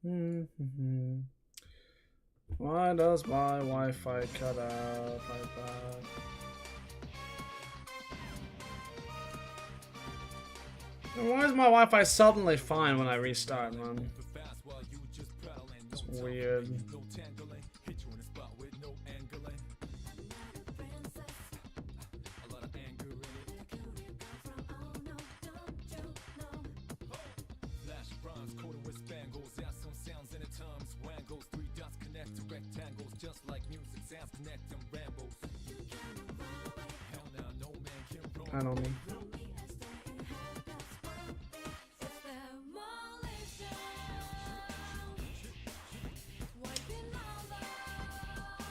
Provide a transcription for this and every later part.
Why does my Wi-Fi cut out like that? And why is my Wi-Fi suddenly fine when I restart, man? It's weird. I don't know.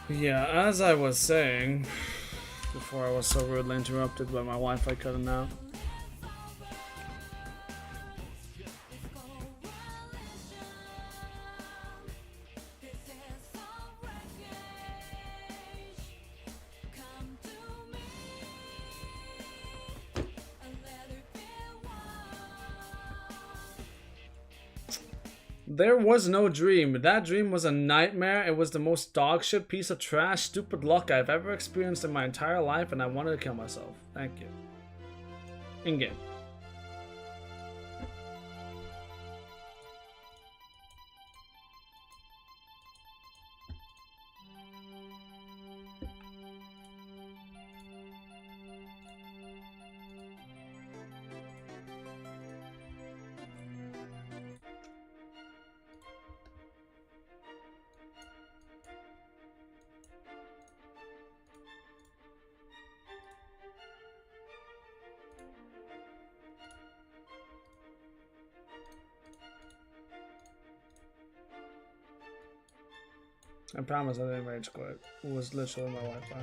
Yeah, as I was saying, before I was so rudely interrupted by my Wi-Fi cutting out. There was no dream. That dream was a nightmare. It was the most dogshit piece of trash, stupid luck I've ever experienced in my entire life, and I wanted to kill myself. Thank you. In-game. I promise I didn't rage quit. It was literally my Wi-Fi.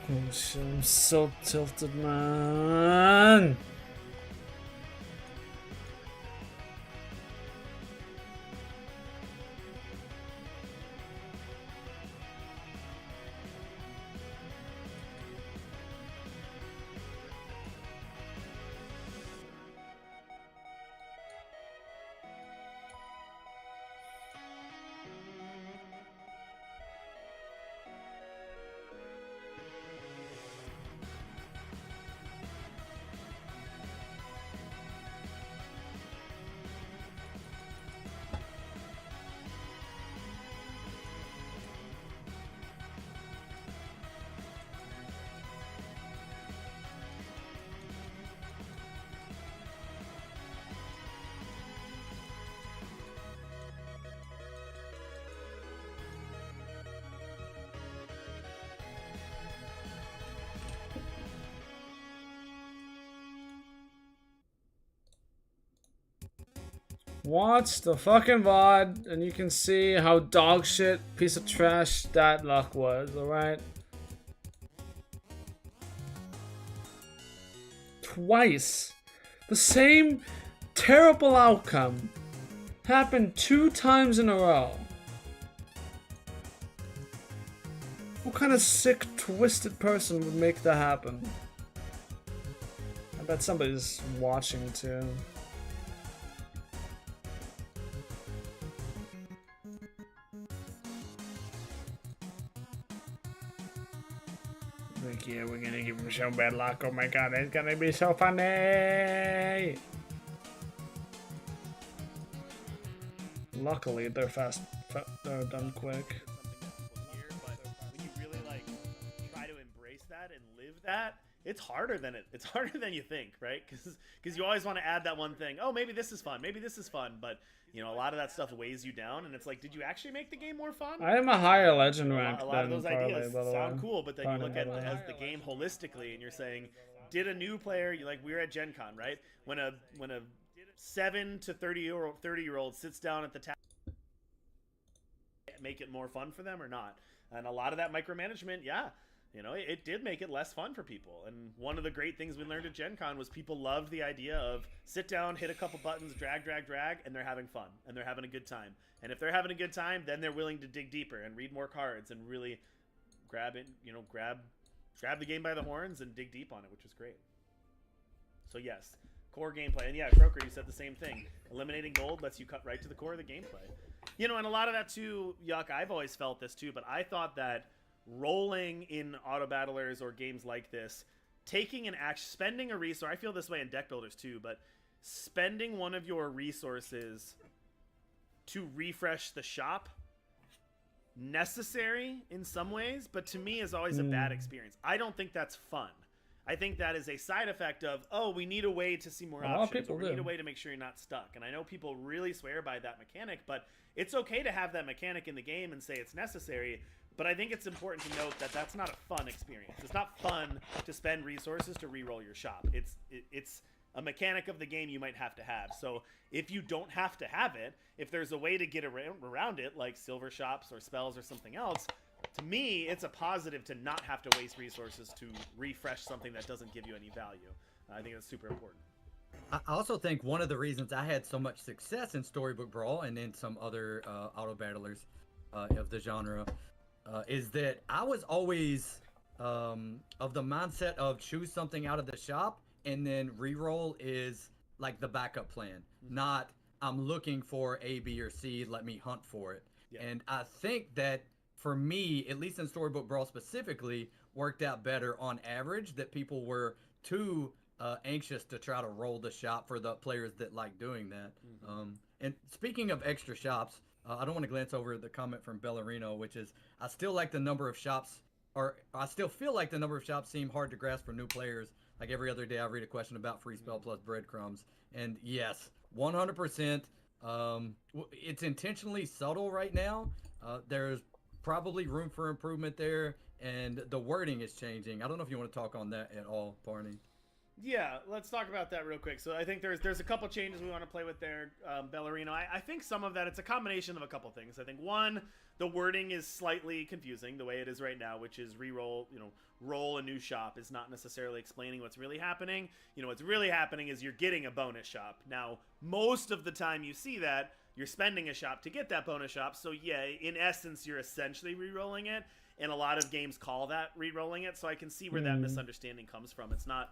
Oh shit, I'm so tilted, man. Watch the fucking VOD and you can see how dog shit piece of trash that luck was, alright? Twice. The same terrible outcome happened 2 times in a row. What kind of sick, twisted person would make that happen? I bet somebody's watching too. Like, yeah, we're gonna give him so bad luck. Oh my god, it's gonna be so funny! Luckily, they're they're done quick. That it's harder than it's harder than you think, right? Because you always want to add that one thing. Oh, maybe this is fun, but you know, a lot of that stuff weighs you down, and it's like, did you actually make the game more fun? I am a higher legend rank. A lot of those ideas sound cool, but then you look at as the game holistically, and you're saying, did a new player, like we were at Gen Con, right? When a 7 to 30-year-old sits down at the table, make it more fun for them or not? And a lot of that micromanagement, yeah. You know, it did make it less fun for people. And one of the great things we learned at Gen Con was people loved the idea of sit down, hit a couple buttons, drag, and they're having fun. And they're having a good time. And if they're having a good time, then they're willing to dig deeper and read more cards and really grab it, you know, grab the game by the horns and dig deep on it, which is great. So yes, core gameplay. And yeah, Croker, you said the same thing. Eliminating gold lets you cut right to the core of the gameplay. You know, and a lot of that too, Yuck, I've always felt this too, but I thought that rolling in auto battlers or games like this, taking an action, spending a resource, I feel this way in deck builders too, but spending one of your resources to refresh the shop, necessary in some ways, but to me is always a bad experience. I don't think that's fun. I think that is a side effect of, oh, we need a way to see more options, or we need a way to make sure you're not stuck. And I know people really swear by that mechanic, but it's okay to have that mechanic in the game and say it's necessary. But I think it's important to note that that's not a fun experience. It's not fun to spend resources to re-roll your shop. It's a mechanic of the game you might have to have. So if you don't have to have it, if there's a way to get around it, like silver shops or spells or something else, to me, it's a positive to not have to waste resources to refresh something that doesn't give you any value. I think that's super important. I also think one of the reasons I had so much success in Storybook Brawl and in some other auto battlers of the genre is that I was always of the mindset of choose something out of the shop and then reroll is like the backup plan, not I'm looking for A, B, or C, let me hunt for it. Yeah. And I think that for me, at least in Storybook Brawl specifically, worked out better on average, that people were too anxious to try to roll the shop for the players that like doing that. And speaking of extra shops, I don't want to glance over the comment from Bellarino, which is, I still like the number of shops, or I still feel like the number of shops seem hard to grasp for new players. Like every other day I read a question about free spell plus breadcrumbs. And yes, 100%. It's intentionally subtle right now. There's probably room for improvement there, and the wording is changing. I don't know if you want to talk on that at all, Barney. Yeah, let's talk about that real quick. So I think there's a couple changes we want to play with there, Bellarino. I think some of that, it's a combination of a couple things. I think one, the wording is slightly confusing the way it is right now, which is re-roll, you know, roll a new shop is not necessarily explaining what's really happening. You know, what's really happening is you're getting a bonus shop. Now, most of the time you see that, you're spending a shop to get that bonus shop. So yeah, in essence, you're essentially re-rolling it. And a lot of games call that re-rolling it. So I can see where that misunderstanding comes from. It's not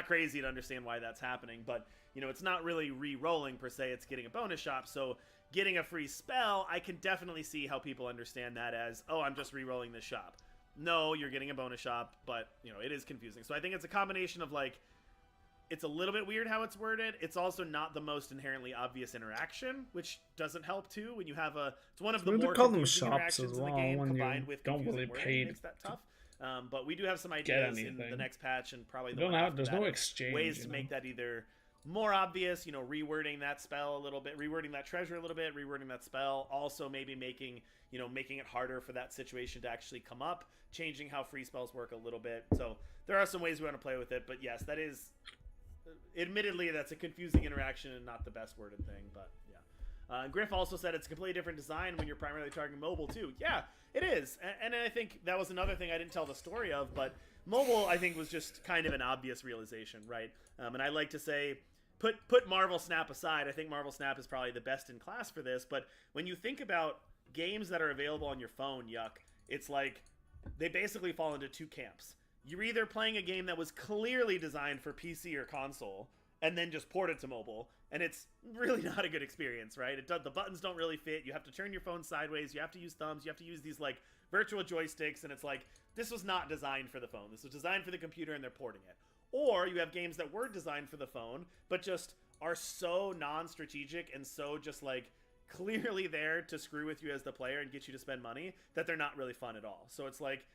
crazy to understand why that's happening, but you know, it's not really re-rolling per se, it's getting a bonus shop. So getting a free spell, I can definitely see how people understand that as, oh, I'm just re-rolling this shop. No, you're getting a bonus shop, but you know, it is confusing. So I think it's a combination of like, it's a little bit weird how it's worded. It's also not the most inherently obvious interaction, which doesn't help too. When you have it's one of the more confusing interactions in the game combined with confusing wording makes that tough. But we do have some ideas in the next patch, and probably there's no exchange. Ways to make that either more obvious, you know, rewording that spell a little bit, rewording that treasure a little bit, rewording that spell. Also, maybe making it harder for that situation to actually come up, changing how free spells work a little bit. So there are some ways we want to play with it, but yes, that is, admittedly, that's a confusing interaction and not the best worded thing, but yeah. Griff also said it's a completely different design when you're primarily targeting mobile too. Yeah, it is. And I think that was another thing I didn't tell the story of, but mobile, I think, was just kind of an obvious realization, right? And I like to say, put Marvel Snap aside. I think Marvel Snap is probably the best in class for this. But when you think about games that are available on your phone, yuck, it's like they basically fall into two camps. You're either playing a game that was clearly designed for PC or console and then just port it to mobile, and it's really not a good experience, right? The buttons don't really fit. You have to turn your phone sideways. You have to use thumbs. You have to use these like virtual joysticks, and it's like, this was not designed for the phone. This was designed for the computer, and they're porting it. Or you have games that were designed for the phone, but just are so non-strategic and so just like clearly there to screw with you as the player and get you to spend money that they're not really fun at all. So it's like,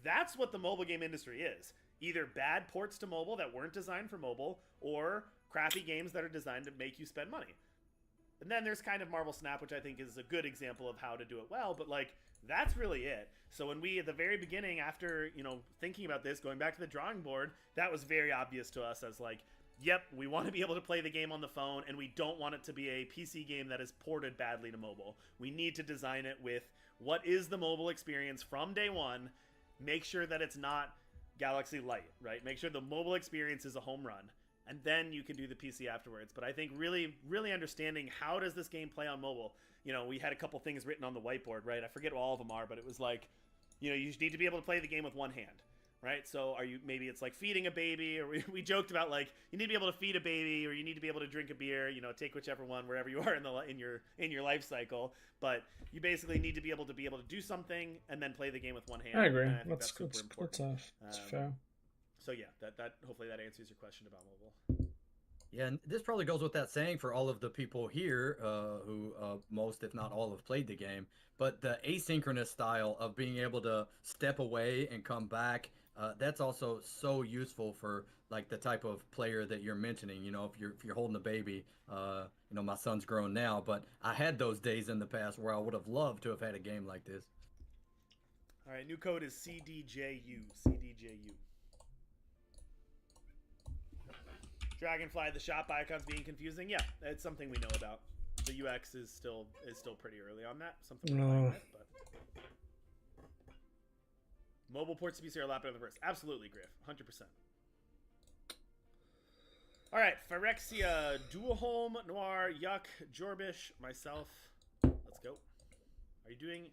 that's what the mobile game industry is. Either bad ports to mobile that weren't designed for mobile, or crappy games that are designed to make you spend money. And then there's kind of Marvel Snap, which I think is a good example of how to do it well, but like, that's really it. So when we, at the very beginning, after, you know, thinking about this, going back to the drawing board, that was very obvious to us as like, yep, we want to be able to play the game on the phone, and we don't want it to be a PC game that is ported badly to mobile. We need to design it with what is the mobile experience from day one. Make sure that it's not Galaxy Light, right? Make sure the mobile experience is a home run, and then you can do the PC afterwards. But I think really, really understanding how does this game play on mobile. You know, we had a couple things written on the whiteboard, right? I forget what all of them are, but it was like, you know, you need to be able to play the game with one hand, right? So maybe it's like feeding a baby, or we joked about like, you need to be able to feed a baby, or you need to be able to drink a beer, you know, take whichever one wherever you are in your life cycle. But you basically need to be able to do something and then play the game with one hand. I agree. I think That's super important. That's fair. So yeah, that hopefully that answers your question about mobile. Yeah, and this probably goes with that saying for all of the people here who most, if not all, have played the game. But the asynchronous style of being able to step away and come back, that's also so useful for like the type of player that you're mentioning. You know, if you're holding a baby, you know, my son's grown now, but I had those days in the past where I would have loved to have had a game like this. All right, new code is CDJU. CDJU. Dragonfly, the shop icons being confusing. Yeah, it's something we know about. The UX is still pretty early on that. Something we're playing with, but mobile ports to PC are a lot better than the first. Absolutely, Griff. 100%. All right, Phyrexia, Dualholm, Noir, Yuck, Jorbish, myself. Let's go. Are you doing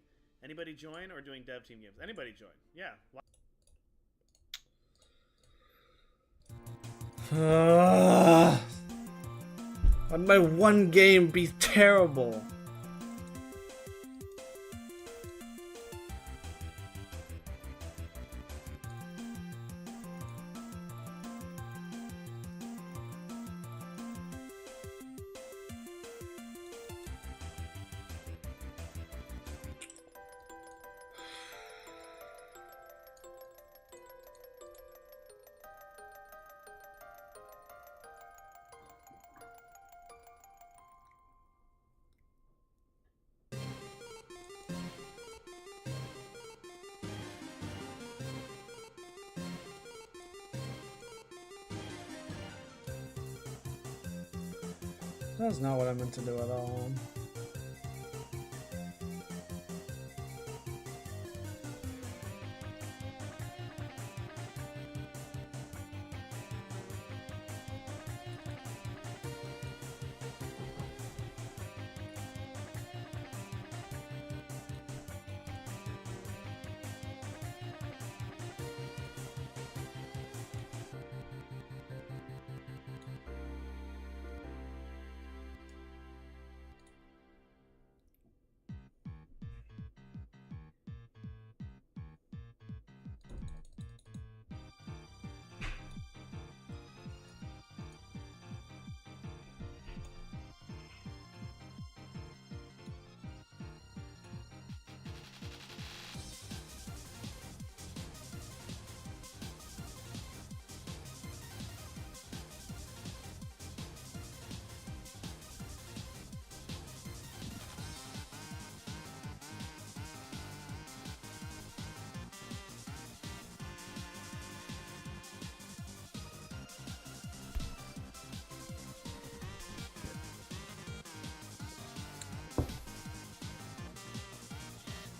anybody join or doing dev team games? Anybody join? Yeah. Why'd my one game be terrible? That's not what I meant to do at all.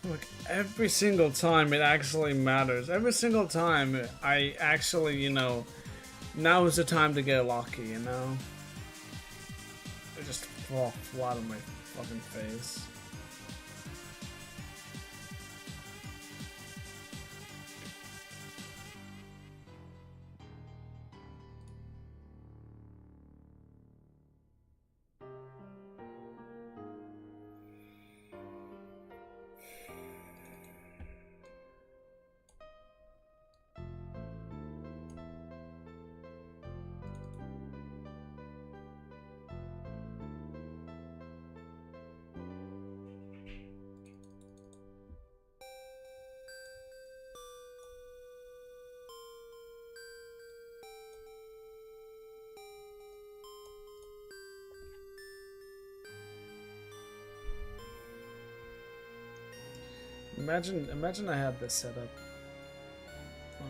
Look, every single time it actually matters. Every single time I actually, you know, now is the time to get lucky, you know? just fall flat on my fucking face. Imagine I had this set up. Well,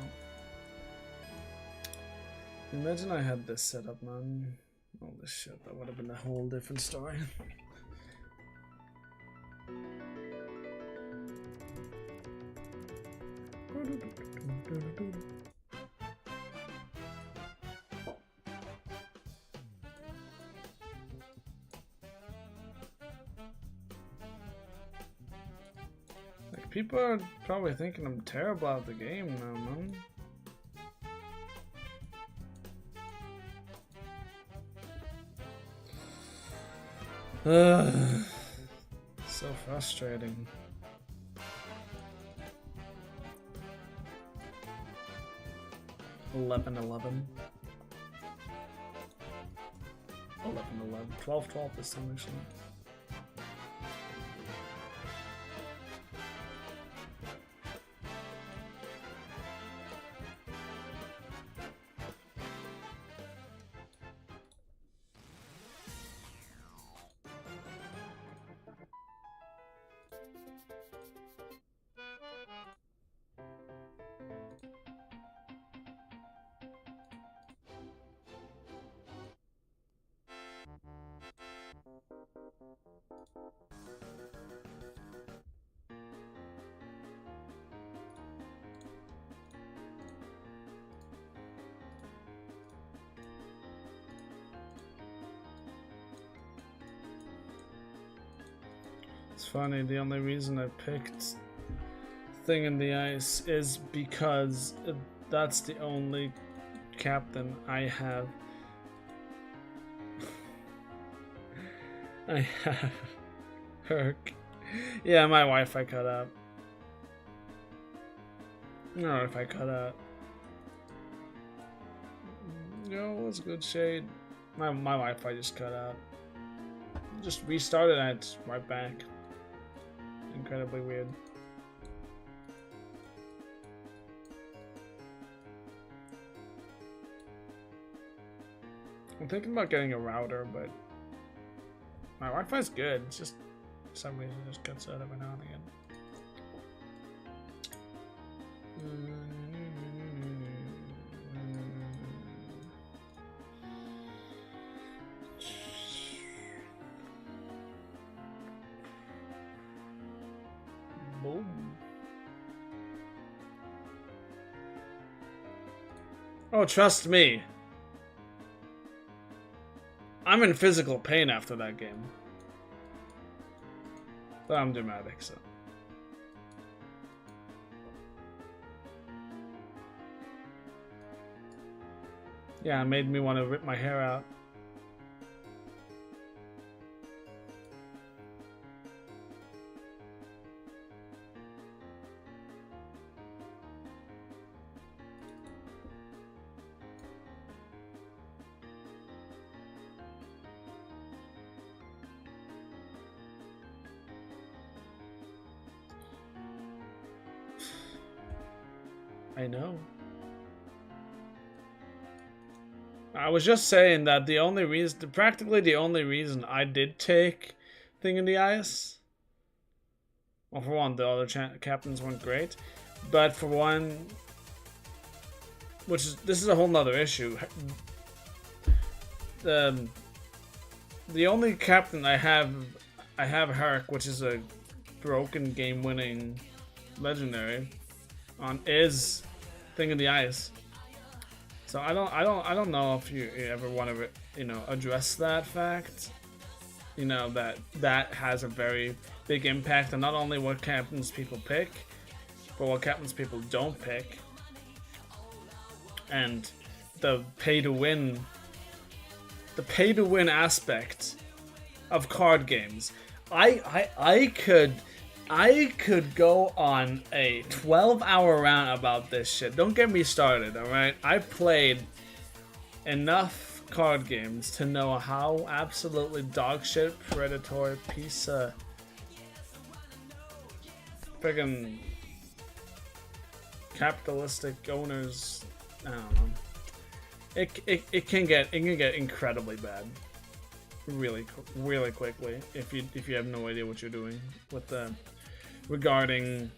imagine I had this set up, man. All this shit, that would have been a whole different story. People are probably thinking I'm terrible at the game now, man. So frustrating. $11. 12 this time actually. It's funny, the only reason I picked Thing in the Ice is because that's the only captain I have. I have Herc. Yeah, my Wi-Fi cut out. No, Wi-Fi cut out. Yo, what's good, Shade? My Wi-Fi just cut out. Just restarted and it's right back. Incredibly weird. I'm thinking about getting a router, but my Wi-Fi's good. It's just for some reason it just cuts out every now and again. Boom. Oh, trust me. I'm in physical pain after that game. But I'm dramatic, so. Yeah, it made me want to rip my hair out. I know. I was just saying that the only reason, practically the only reason I did take Thing in the Ice. Well, for one, the other captains weren't great, but for one, this is a whole nother issue. The only captain I have Herc, which is a broken game-winning legendary, on is Thing in the Ice. So I don't know if you ever want to, address that fact. you know, that has a very big impact on not only what captains people pick, but what captains people don't pick. And the pay to win aspect of card games. I could go on a 12-hour rant about this shit. Don't get me started, alright? I've played enough card games to know how absolutely dogshit, predatory piece of friggin' capitalistic owners. I don't know. It can get incredibly bad, really quickly if you have no idea what you're doing with the regarding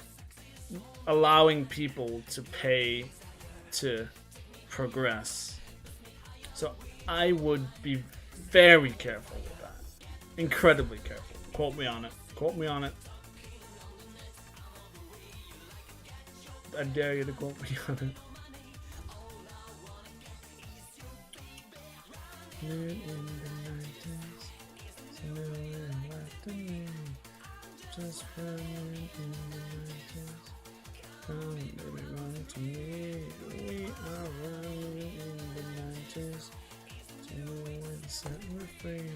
allowing people to pay to progress. So I would be very careful with that, incredibly careful. Quote me on it. Quote me on it. I dare you to quote me on it. In the 90s, so left to me, just running in the 90s. Come, baby, run to me. We are running in the 90s. To set me free.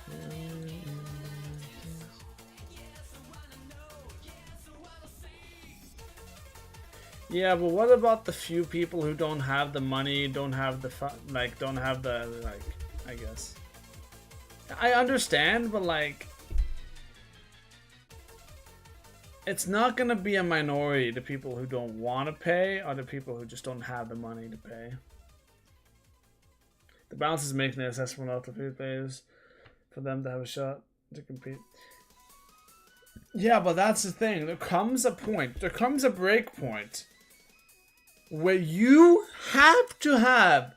Running in the 90s. Yeah, but what about the few people who don't have the money, don't have the I guess. I understand, but like, it's not gonna be a minority, the people who don't want to pay, or the people who just don't have the money to pay. The balance is making the assessment out to few players for them to have a shot to compete. Yeah, but that's the thing. There comes a break point where you have to have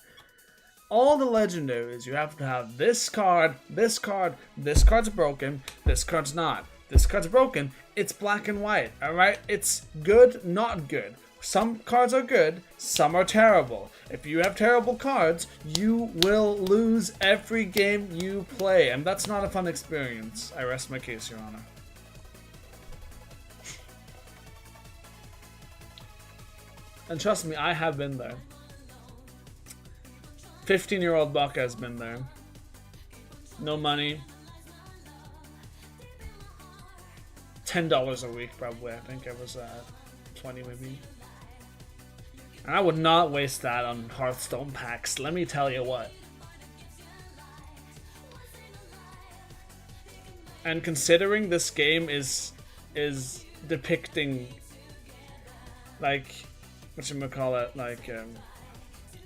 all the legendaries. You have to have this card, this card's broken, this card's not. This card's broken, it's black and white, alright? It's good, not good. Some cards are good, some are terrible. If you have terrible cards, you will lose every game you play, and that's not a fun experience. I rest my case, Your Honor. And trust me, I have been there. 15-year-old Buck has been there. No money. $10 a week, probably. I think it was 20 maybe. And I would not waste that on Hearthstone packs, let me tell you what. And considering this game is depicting, like, whatchamacallit, like,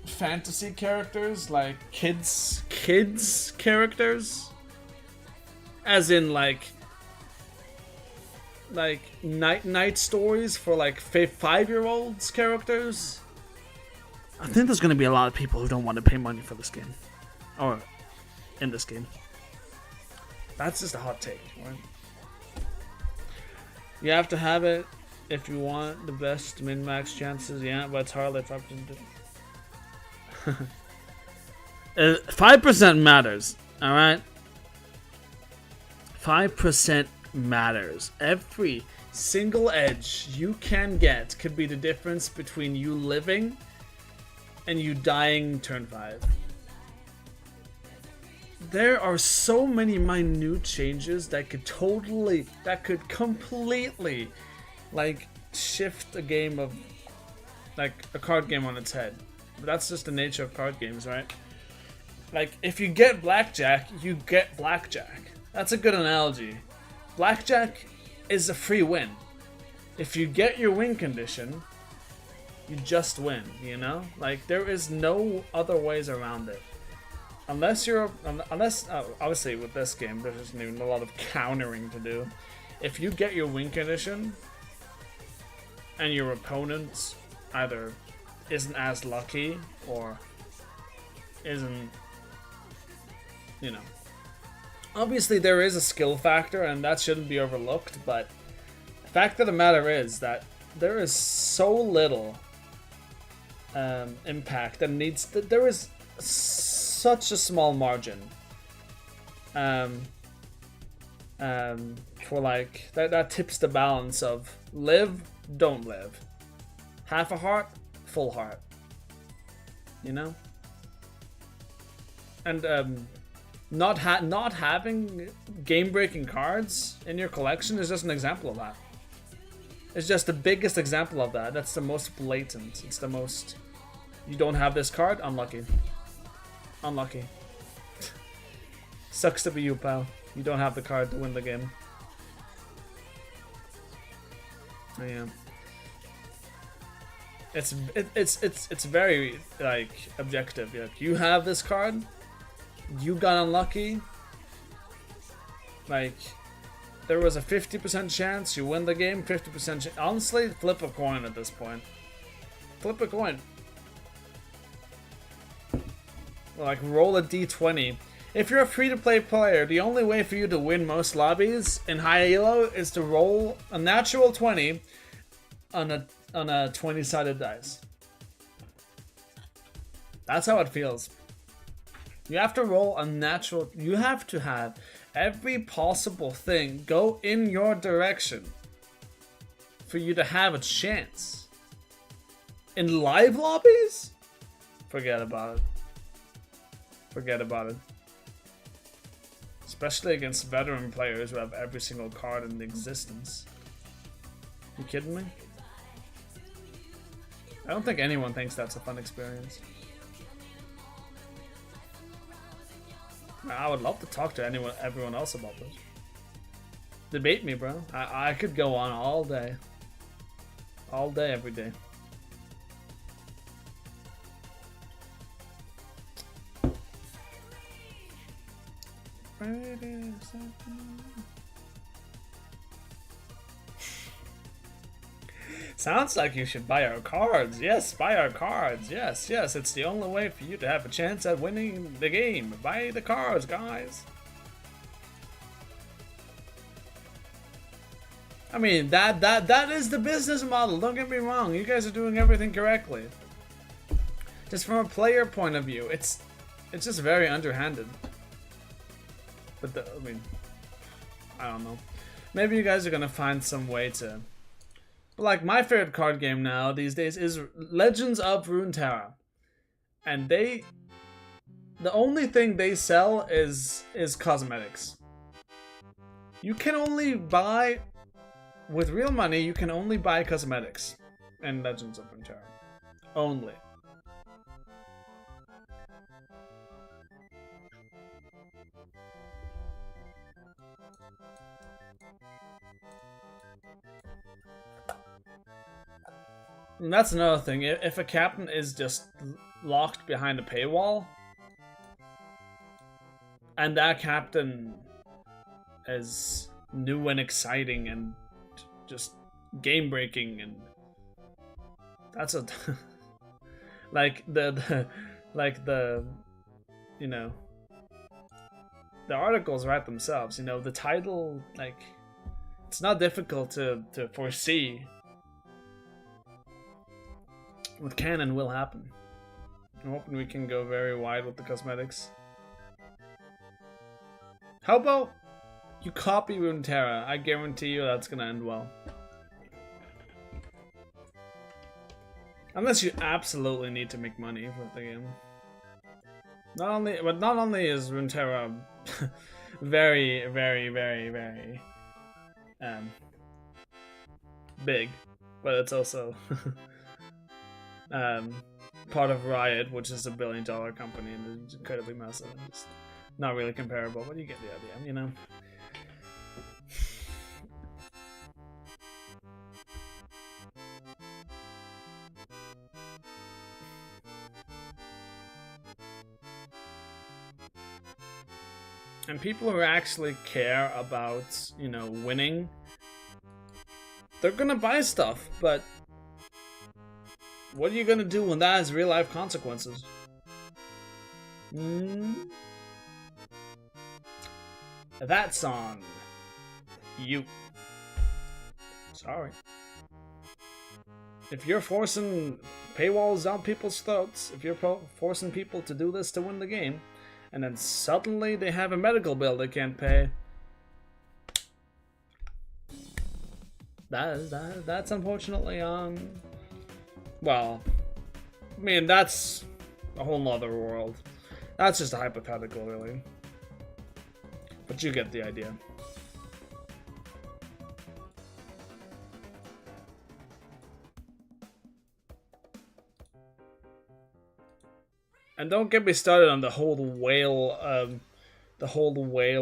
fantasy characters, like kids characters, as in like night stories for like 5-year-olds characters. I think there's gonna be a lot of people who don't want to pay money for this game, or in this game. That's just a hot take, right? You have to have it if you want the best min-max chances. Yeah, but it's hard. Like 5% matters. All right, 5% matters. Every single edge you can get could be the difference between you living and you dying turn 5. There are so many minute changes that could completely, like, shift a game of, like, a card game on its head. But that's just the nature of card games, right? Like, if you get blackjack, you get blackjack. That's a good analogy. Blackjack is a free win. If you get your win condition, you just win, you know? Like, there is no other ways around it. Unless obviously with this game, there's just even a lot of countering to do. If you get your win condition, and your opponent either isn't as lucky, or isn't, you know. Obviously there is a skill factor, and that shouldn't be overlooked, but the fact of the matter is that there is so little impact that there is such a small margin um, for like that tips the balance of live, don't live, half a heart, full heart, you know. And not having game-breaking cards in your collection is just an example of that. It's just the biggest example of that. That's the most blatant. It's the most. You don't have this card, unlucky. Unlucky. Sucks to be you, pal. You don't have the card to win the game. Yeah. It's very like objective. Like, you have this card. You got unlucky. Like, there was a 50% chance you win the game. 50% chance. Honestly, flip a coin at this point. Flip a coin. Like, roll a d20. If you're a free-to-play player, the only way for you to win most lobbies in high elo is to roll a natural 20 on a 20-sided dice. That's how it feels. You have to roll a natural. You have to have every possible thing go in your direction for you to have a chance. In live lobbies? Forget about it. Forget about it. Especially against veteran players who have every single card in existence. You kidding me? I don't think anyone thinks that's a fun experience. I would love to talk to everyone else about this. Debate me, bro. I could go on all day. All day, every day. Sounds like you should buy our cards. Yes, buy our cards. Yes, yes, it's the only way for you to have a chance at winning the game. Buy the cards, guys. I mean, that is the business model. Don't get me wrong. You guys are doing everything correctly. Just from a player point of view, it's just very underhanded. But I mean, I don't know. Maybe you guys are gonna find some way to. But like, my favorite card game now these days is Legends of Runeterra, and the only thing they sell is cosmetics. You can only buy with real money. You can only buy cosmetics in Legends of Runeterra. Only. And that's another thing. If a captain is just locked behind a paywall, and that captain is new and exciting and just game breaking, and that's a like the you know, the articles write themselves. You know, the title, like, it's not difficult to foresee what can and will happen. I'm hoping we can go very wide with the cosmetics. How about you copy Runeterra? I guarantee you that's gonna end well. Unless you absolutely need to make money with the game. Not only is Runeterra very, very, very, very big, but it's also part of Riot, which is a $1 billion company and it's incredibly massive and just not really comparable, but you get the idea, you know? And people who actually care about, you know, winning, they're gonna buy stuff, but what are you gonna do when that has real life consequences? That's on you. Sorry. If you're forcing paywalls down people's throats, if you're forcing people to do this to win the game, and then suddenly they have a medical bill they can't pay. That's unfortunately well, I mean, that's a whole nother world. That's just a hypothetical, really. But you get the idea. And don't get me started on the whole whale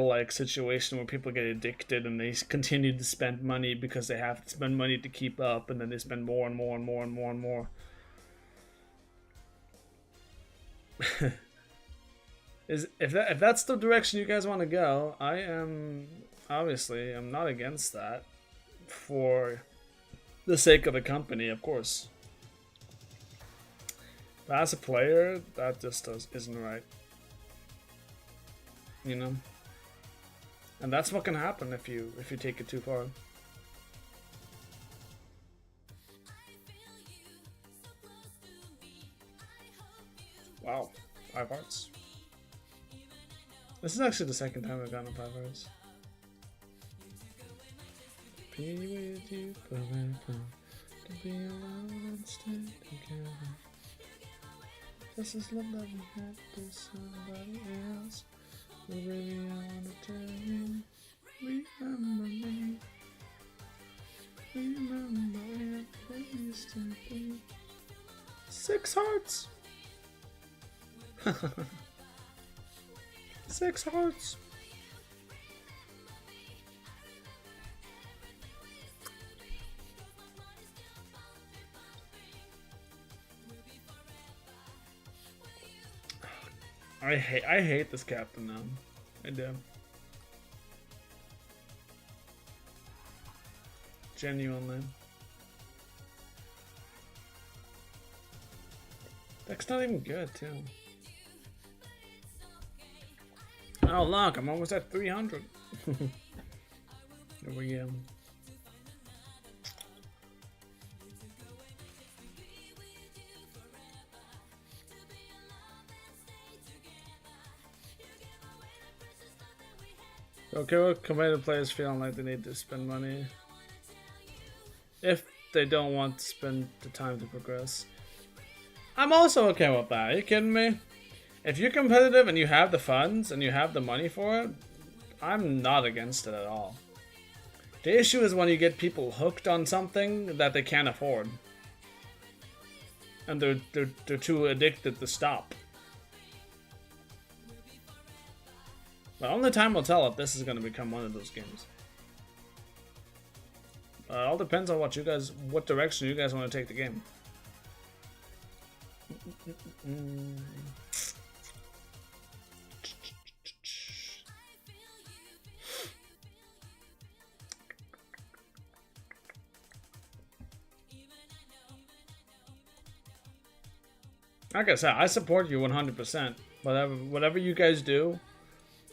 like situation where people get addicted and they continue to spend money because they have to spend money to keep up, and then they spend more and more and more and more and more. If that's the direction you guys want to go, I'm not against that for the sake of the company, of course. But as a player, that just isn't right. You know? And that's what can happen if you take it too far. Wow, 5 hearts. This is actually the second time I've gotten 5 hearts. Be with you forever, to be alone and stay together. This is love that we had to somebody else. But baby, I wanna tell you, remember me. Remember it used to be. 6 hearts. 6 hearts. I hate this captain now. I do. Genuinely. Deck's not even good too. Oh look, I'm almost at 300. Here we go. Okay, well, competitive players feeling like they need to spend money if they don't want to spend the time to progress. I'm also okay with that. Are you kidding me? If you're competitive and you have the funds and you have the money for it, I'm not against it at all. The issue is when you get people hooked on something that they can't afford. And they're too addicted to stop. But only time will tell if this is going to become one of those games. It all depends on what direction you guys want to take the game. Like I said, I support you 100%. Whatever you guys do,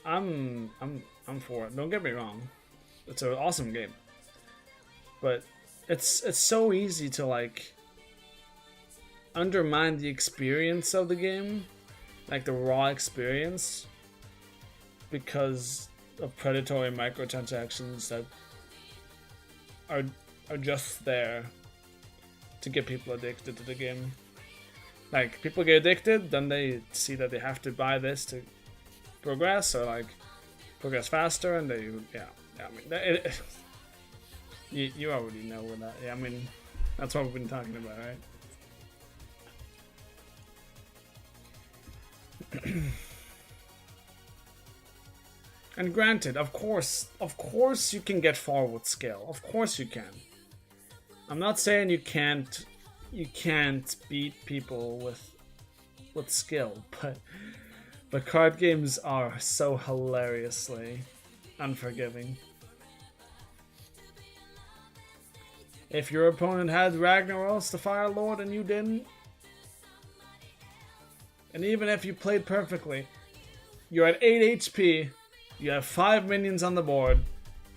I'm for it. Don't get me wrong. It's an awesome game. But it's so easy to like undermine the experience of the game, like the raw experience, because of predatory microtransactions that are just there to get people addicted to the game. Like, people get addicted, then they see that they have to buy this to progress, or like progress faster, and they I mean, you already know what that. Yeah, I mean, that's what we've been talking about, right? And granted, of course you can get far with skill. Of course you can. I'm not saying you can't beat people with skill, but card games are so hilariously unforgiving. If your opponent had Ragnaros the Fire Lord and you didn't, and even if you played perfectly, you're at 8 HP, you have 5 minions on the board,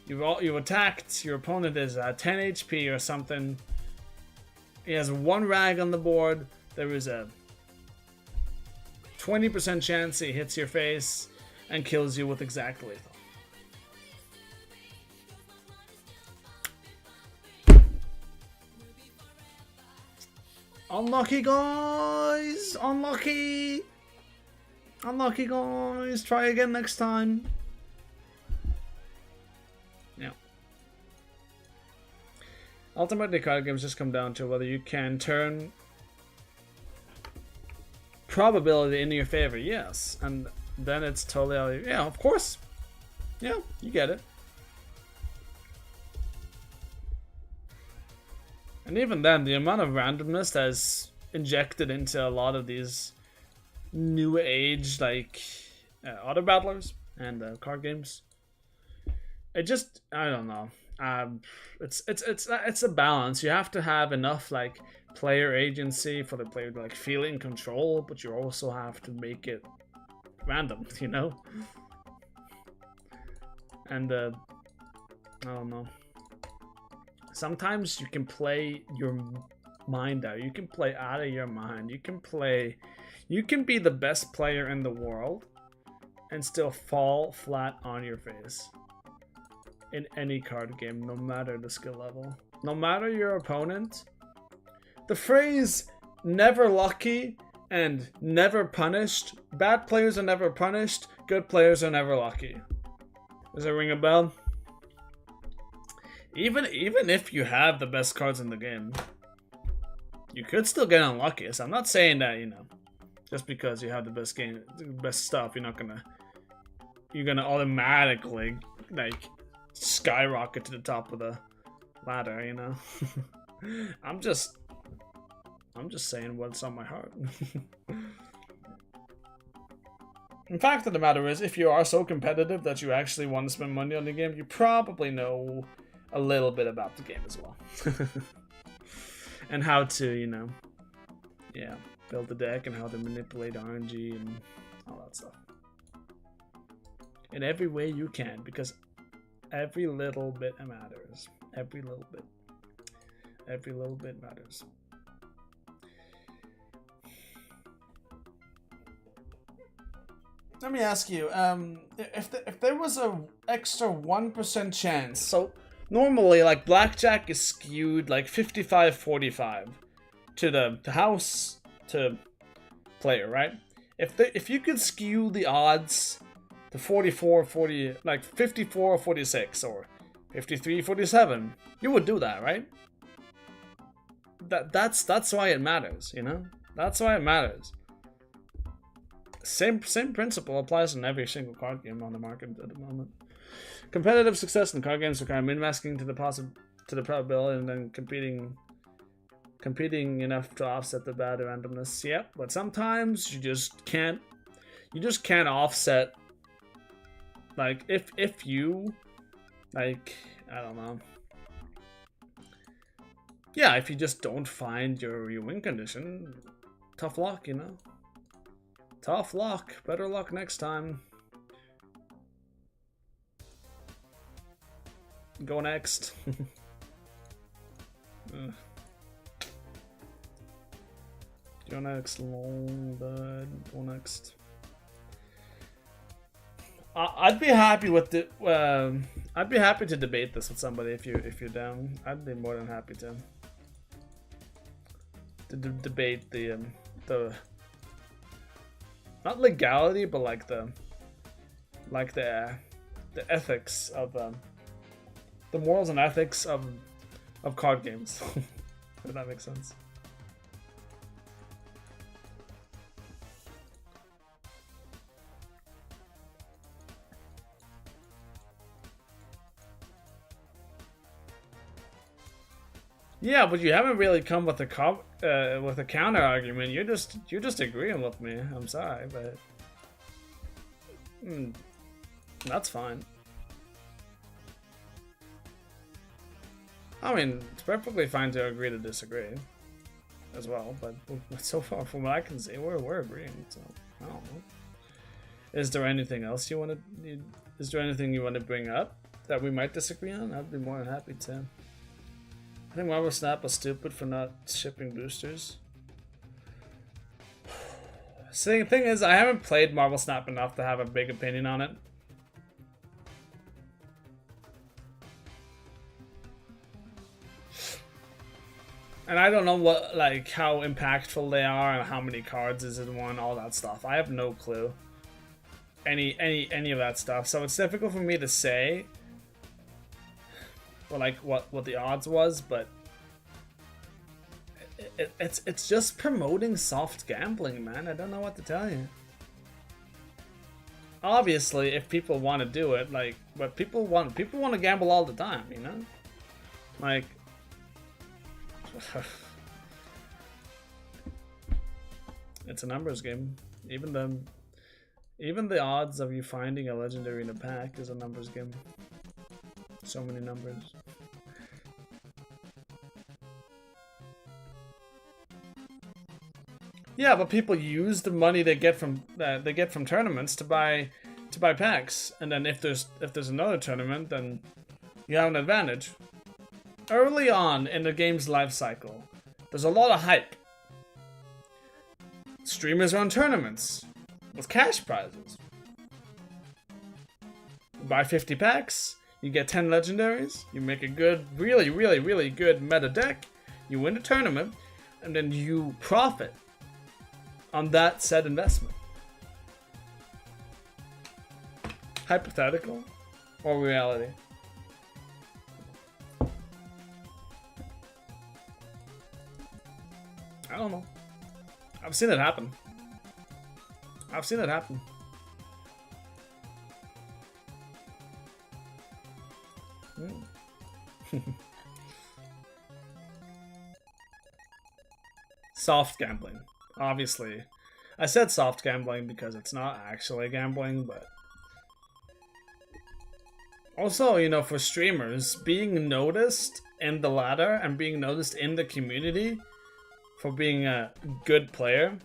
you've attacked, your opponent is at 10 HP or something, he has 1 rag on the board, there is a 20% chance he hits your face and kills you with exact lethal. Unlucky, guys! Unlucky! Unlucky, guys! Try again next time. Yeah. Ultimately, card games just come down to whether you can turn probability in your favor. Yes. And then it's totally... Yeah, of course. Yeah, you get it. And even then, the amount of randomness that's injected into a lot of these new age, like, auto battlers and card games, it just, I don't know. It's a balance. You have to have enough, like, player agency for the player to, like, feel in control, but you also have to make it random, you know? And, I don't know. Sometimes you can play your mind out. You can play out of your mind. You can be the best player in the world and still fall flat on your face in any card game, no matter the skill level, no matter your opponent. The phrase never lucky and never punished. Bad players are never punished. Good players are never lucky. Does it ring a bell? Even if you have the best cards in the game, you could still get unlucky. So I'm not saying that, you know, just because you have the best stuff, you're gonna automatically, like, skyrocket to the top of the ladder, you know. I'm just saying what's on my heart. In fact of the matter is, if you are so competitive that you actually want to spend money on the game, you probably know a little bit about the game as well. And how to, you know, yeah, build the deck and how to manipulate RNG and all that stuff. In every way you can, because every little bit matters. Every little bit. Every little bit matters. Let me ask you, if there was a extra 1% chance, so normally, like, blackjack is skewed like 55-45 to the house to player, right? If you could skew the odds to 44-40, like 54-46 or 53-47, you would do that, right? That's why it matters, you know? That's why it matters. Same principle applies in every single card game on the market at the moment. Competitive success in card games require min-masking to the probability and then competing enough to offset the bad randomness. Yep, but sometimes you just can't offset, like, if you, like, I don't know. Yeah, if you just don't find your win condition, tough luck, you know? Tough luck. Better luck next time. Go next. Go next, long bud. Go next. I'd be happy with the. I'd be happy to debate this with somebody if you're down. I'd be more than happy to debate the not legality, but like the ethics of the morals and ethics of card games. If that makes sense. Yeah, but you haven't really come with a counter argument. You're just agreeing with me. I'm sorry, but that's fine. I mean, it's perfectly fine to agree to disagree as well, but so far from what I can see, we're agreeing. So I don't know. Is there anything else you want to? Is there anything you want to bring up that we might disagree on? I'd be more than happy to. I think Marvel Snap was stupid for not shipping boosters. See, the thing is, I haven't played Marvel Snap enough to have a big opinion on it. And I don't know what, like, how impactful they are and how many cards is in one, all that stuff. I have no clue. Any of that stuff. So it's difficult for me to say, well, like, what the odds was, but it's just promoting soft gambling, man. I don't know what to tell you. Obviously, if people want to do it, like, but people want to gamble all the time, you know? Like, it's a numbers game. Even the odds of you finding a legendary in a pack is a numbers game. So many numbers. Yeah, but people use the money they get from tournaments to buy packs, and then if there's another tournament, then you have an advantage. Early on in the game's life cycle, there's a lot of hype. Streamers run tournaments with cash prizes. You buy 50 packs, you get 10 legendaries, you make a good, really, really, really good meta deck, you win the tournament, and then you profit on that said investment. Hypothetical or reality? I don't know. I've seen it happen. I've seen it happen. Soft gambling. Obviously. I said soft gambling because it's not actually gambling, but also, you know, for streamers, being noticed in the ladder and being noticed in the community for being a good player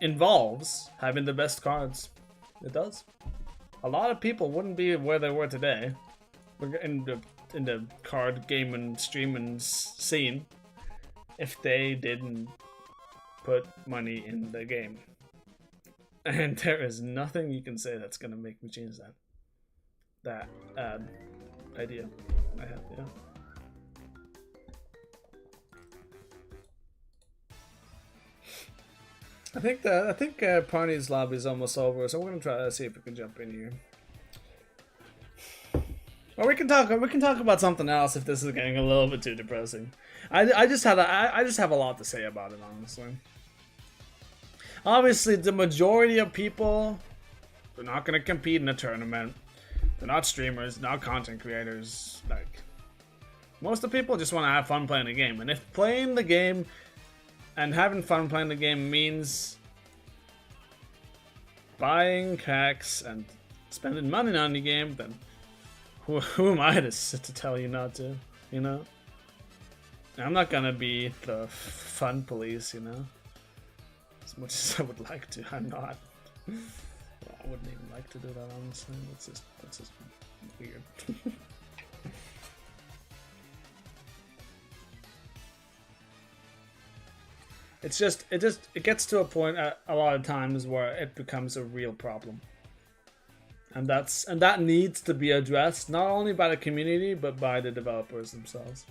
involves having the best cards. It does. A lot of people wouldn't be where they were today in the card game and streaming scene if they didn't put money in the game. And there is nothing you can say that's gonna make me change that idea I have. Yeah. I think Parney's lobby is almost over, so we're gonna try to see if we can jump in here. Or we can talk about something else if this is getting a little bit too depressing. I just have a lot to say about it, honestly. Obviously, the majority of people, they're not gonna compete in a tournament. They're not streamers, not content creators. Like, most of the people just want to have fun playing the game, and if playing the game and having fun playing the game means buying packs and spending money on the game, then who am I to tell you not to, you know? I'm not gonna be the fun police, you know? As much as I would like to, I'm not. Well, I wouldn't even like to do that, honestly. That's just weird. It gets to a point at a lot of times where it becomes a real problem, and that needs to be addressed not only by the community but by the developers themselves.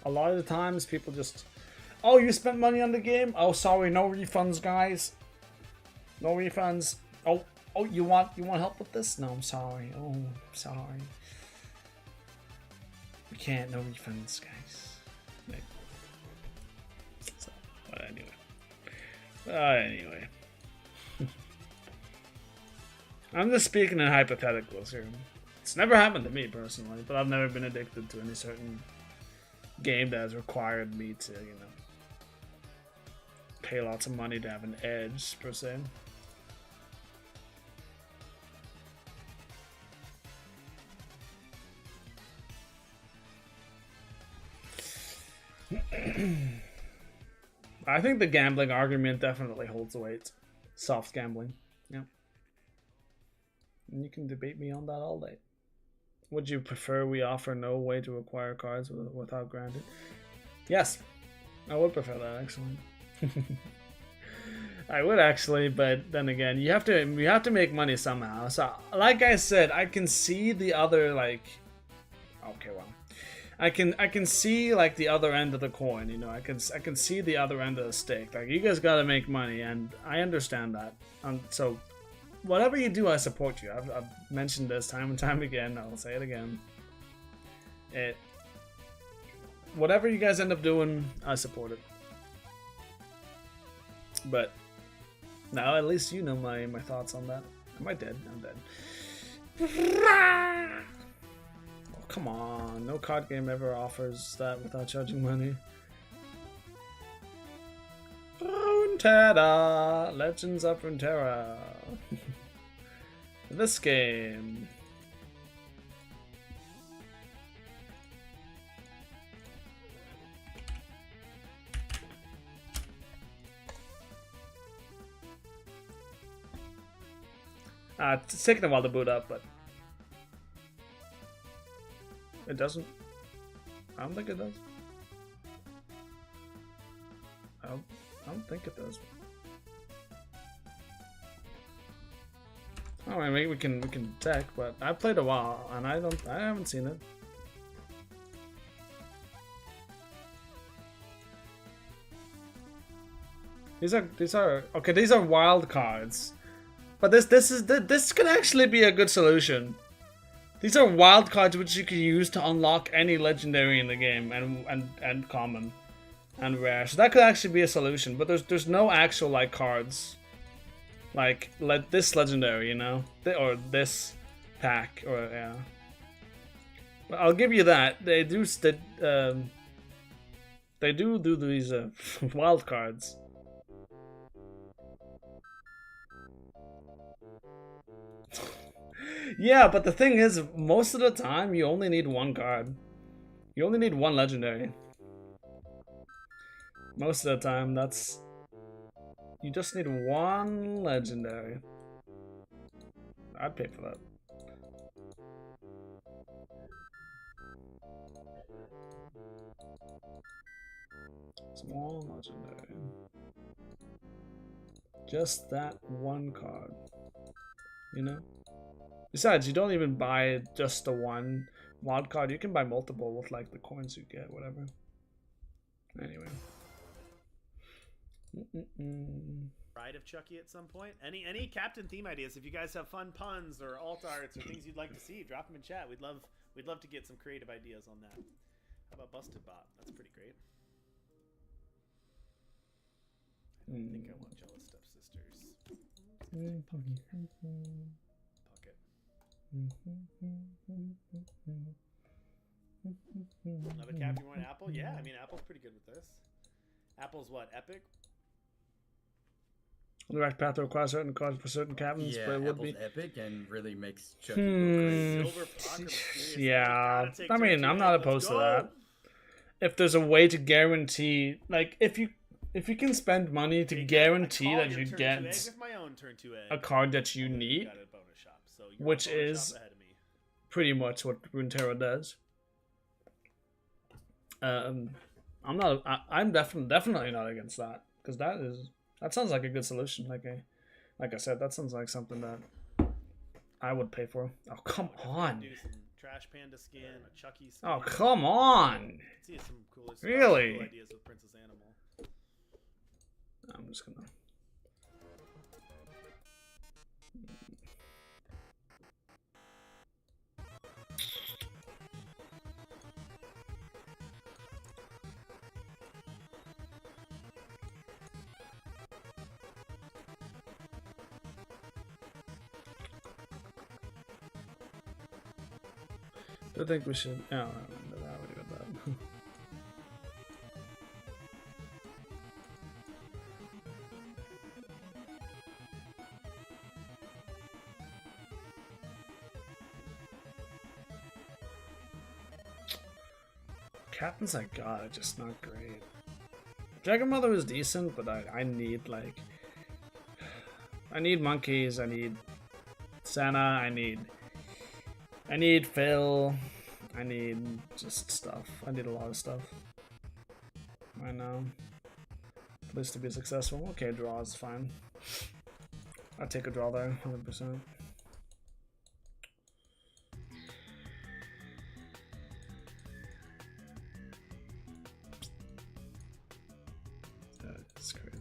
A lot of the times people just, oh, you spent money on the game? Oh, sorry, no refunds, guys. No refunds. Oh, you want help with this? No, I'm sorry. Oh, sorry. We can't. No refunds, guys. Like, so, but anyway. I'm just speaking in hypotheticals here. It's never happened to me personally, but I've never been addicted to any certain game that has required me to, you know, pay lots of money to have an edge, per se. I think the gambling argument definitely holds weight. Soft gambling. Yeah. And you can debate me on that all day. Would you prefer we offer no way to acquire cards without granted? Yes. I would prefer that, actually. I would actually, but then again, you have to make money somehow. So, like I said, I can see the other like. Okay, well, I can see like the other end of the coin. You know, I can see the other end of the stick. Like you guys gotta make money, and I understand that. So, whatever you do, I support you. I've mentioned this time and time again. I'll say it again. Whatever you guys end up doing, I support it. But now at least you know my thoughts on that. Am I dead? I'm dead. Oh, come on. No card game ever offers that without charging money. Runeterra! Legends of Runeterra. This game. It's taking a while to boot up, but it doesn't. I don't think it does. I don't think it does. Oh, I mean, we can check, but I've played a while and I haven't seen it. These are okay. These are wild cards. But this could actually be a good solution. These are wild cards which you can use to unlock any legendary in the game and common and rare. So that could actually be a solution. But there's no actual like cards like this legendary, you know, or this pack, or yeah. But I'll give you that they do these wild cards. Yeah, but the thing is, most of the time, you only need one card. You only need one legendary. Most of the time, you just need one legendary. I'd pay for that. Small legendary. Just that one card. You know? Besides, you don't even buy just the one wild card. You can buy multiple with like the coins you get, whatever. Anyway. Pride of Chucky at some point. Any captain theme ideas? If you guys have fun puns or alt arts or things you'd like to see, drop them in chat. We'd love to get some creative ideas on that. How about Busted Bot? That's pretty great. I don't think I want Jealous Stepsisters. Pocket. Another cap, you want Apple? Yeah, I mean Apple's pretty good with this. Apple's what? Epic? The direct path to acquire certain cards for certain captains, Yeah, but it would Apple's be epic and really makes Chucky go crazy. Silver Pocket Mysterious. yeah. Gotta take I mean, turn I'm two. not Let's opposed to go. that. If there's a way to guarantee, like, if you can spend money to guarantee that you get a card that you need, which is pretty much what Runeterra does. I'm definitely not against that, because that sounds like a good solution. Like I said, that sounds like something that I would pay for. Oh, come on. Do some Trash Panda skin, a Chucky skin. Oh, come on. See some cool Really? cool ideas with Princess Animal. I'm just gonna. I think we should. Oh, I remember that. We got that. Captains I got are just not great. Dragon Mother is decent, but I need like I need monkeys, I need Senna, I need Phil, I need just stuff. I need a lot of stuff. I know. for this to be successful. Okay, draw is fine. I'll take a draw there, 100%. That's crazy.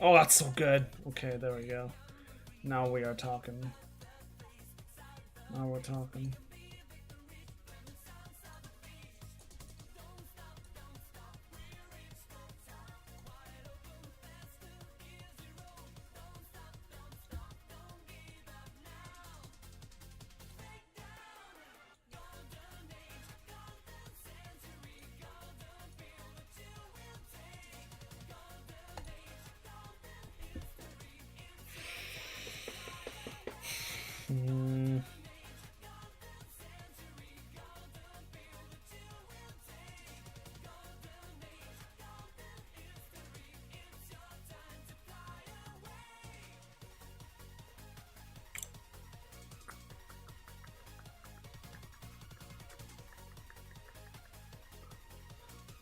Oh, that's so good. Okay, there we go. Now we are talking. Now we're talking.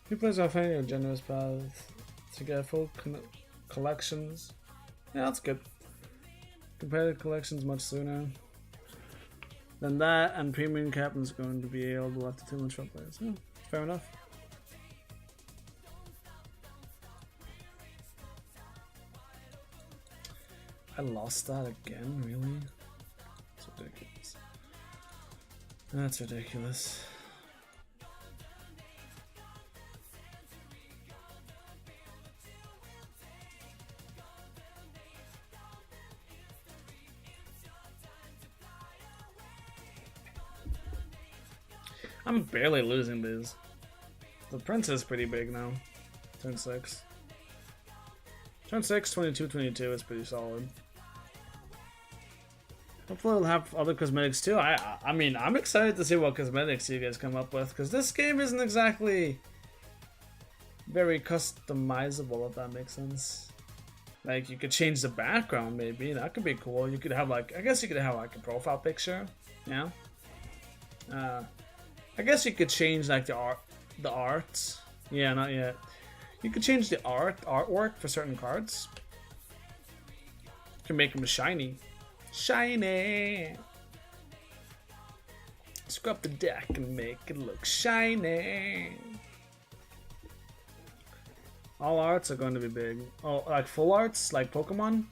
People are finding a generous path to get full collections. Yeah, that's good. Competitive collections much sooner than that, and premium captain's going to be available after 2 months for players. Yeah, fair enough. I lost that again, really? That's ridiculous. That's ridiculous. I'm barely losing these. The prince is pretty big now. Turn 6. Turn 6, 22, 22 is pretty solid. Hopefully we'll have other cosmetics too. I mean, I'm excited to see what cosmetics you guys come up with, because this game isn't exactly very customizable, if that makes sense. Like, you could change the background, maybe. That could be cool. You could have, like, I guess you could have, like, a profile picture. Yeah. I guess you could change, like, the art. Yeah, not yet. You could change the artwork for certain cards. You can make them shiny. Shiny! Scrub the deck and make it look shiny. All arts are going to be big. Oh, like full arts? Like Pokemon?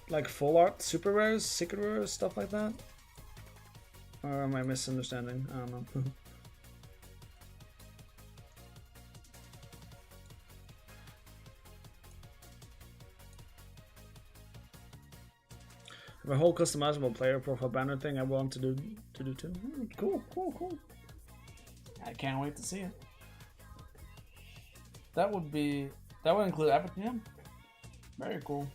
Like full art, super rares, secret rares, stuff like that? Or am I misunderstanding? I don't know. A whole customizable player profile banner thing I want to do too. Cool. I can't wait to see it. That would include everything. Yeah. Very cool.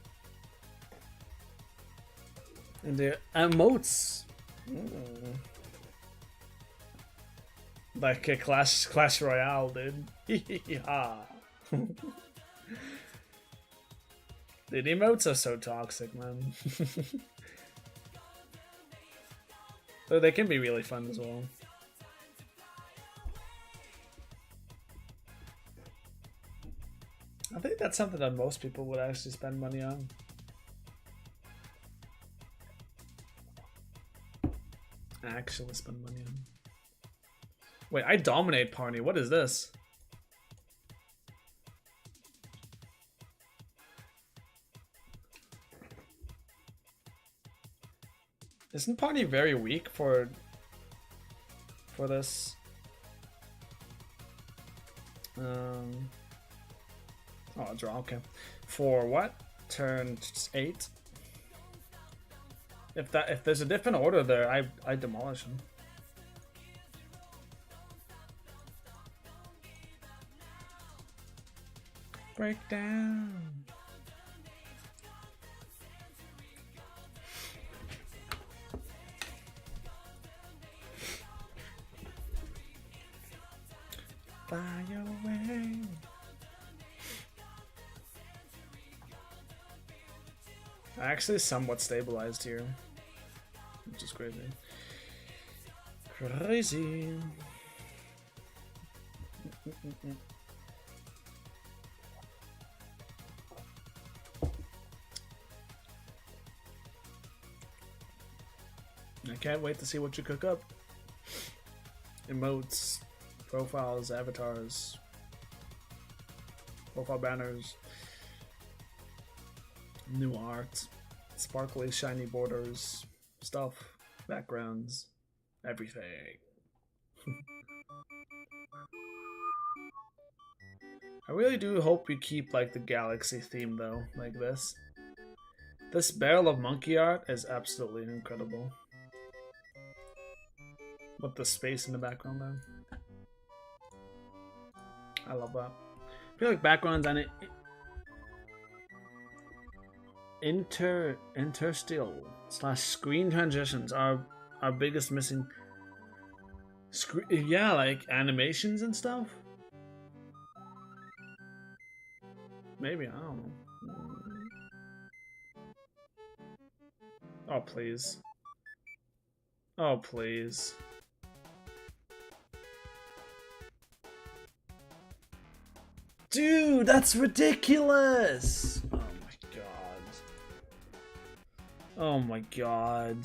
And the emotes. Like a Clash Royale, dude. Yeah. The emotes are so toxic, man. Though they can be really fun as well. I think that's something that most people would actually spend money on. actually spend money on. Wait, I dominate party. What is this? Isn't party very weak for this? Oh, draw. Okay. For what? Turn 8. If there's a different order there, I demolish him. Break down. Fly away. Actually, somewhat stabilized here, which is crazy. Crazy. I can't wait to see what you cook up. Emotes, profiles, avatars, profile banners, new art, sparkly shiny borders, stuff, backgrounds, everything. I really do hope we keep like the galaxy theme though, like this. This barrel of monkey art is absolutely incredible. With the space in the background there. I love that. I feel like backgrounds and interstitial / screen transitions are our biggest missing. Yeah, like animations and stuff. Maybe, I don't know. Oh please. Oh please. Dude, that's ridiculous! Oh my god. Oh my god.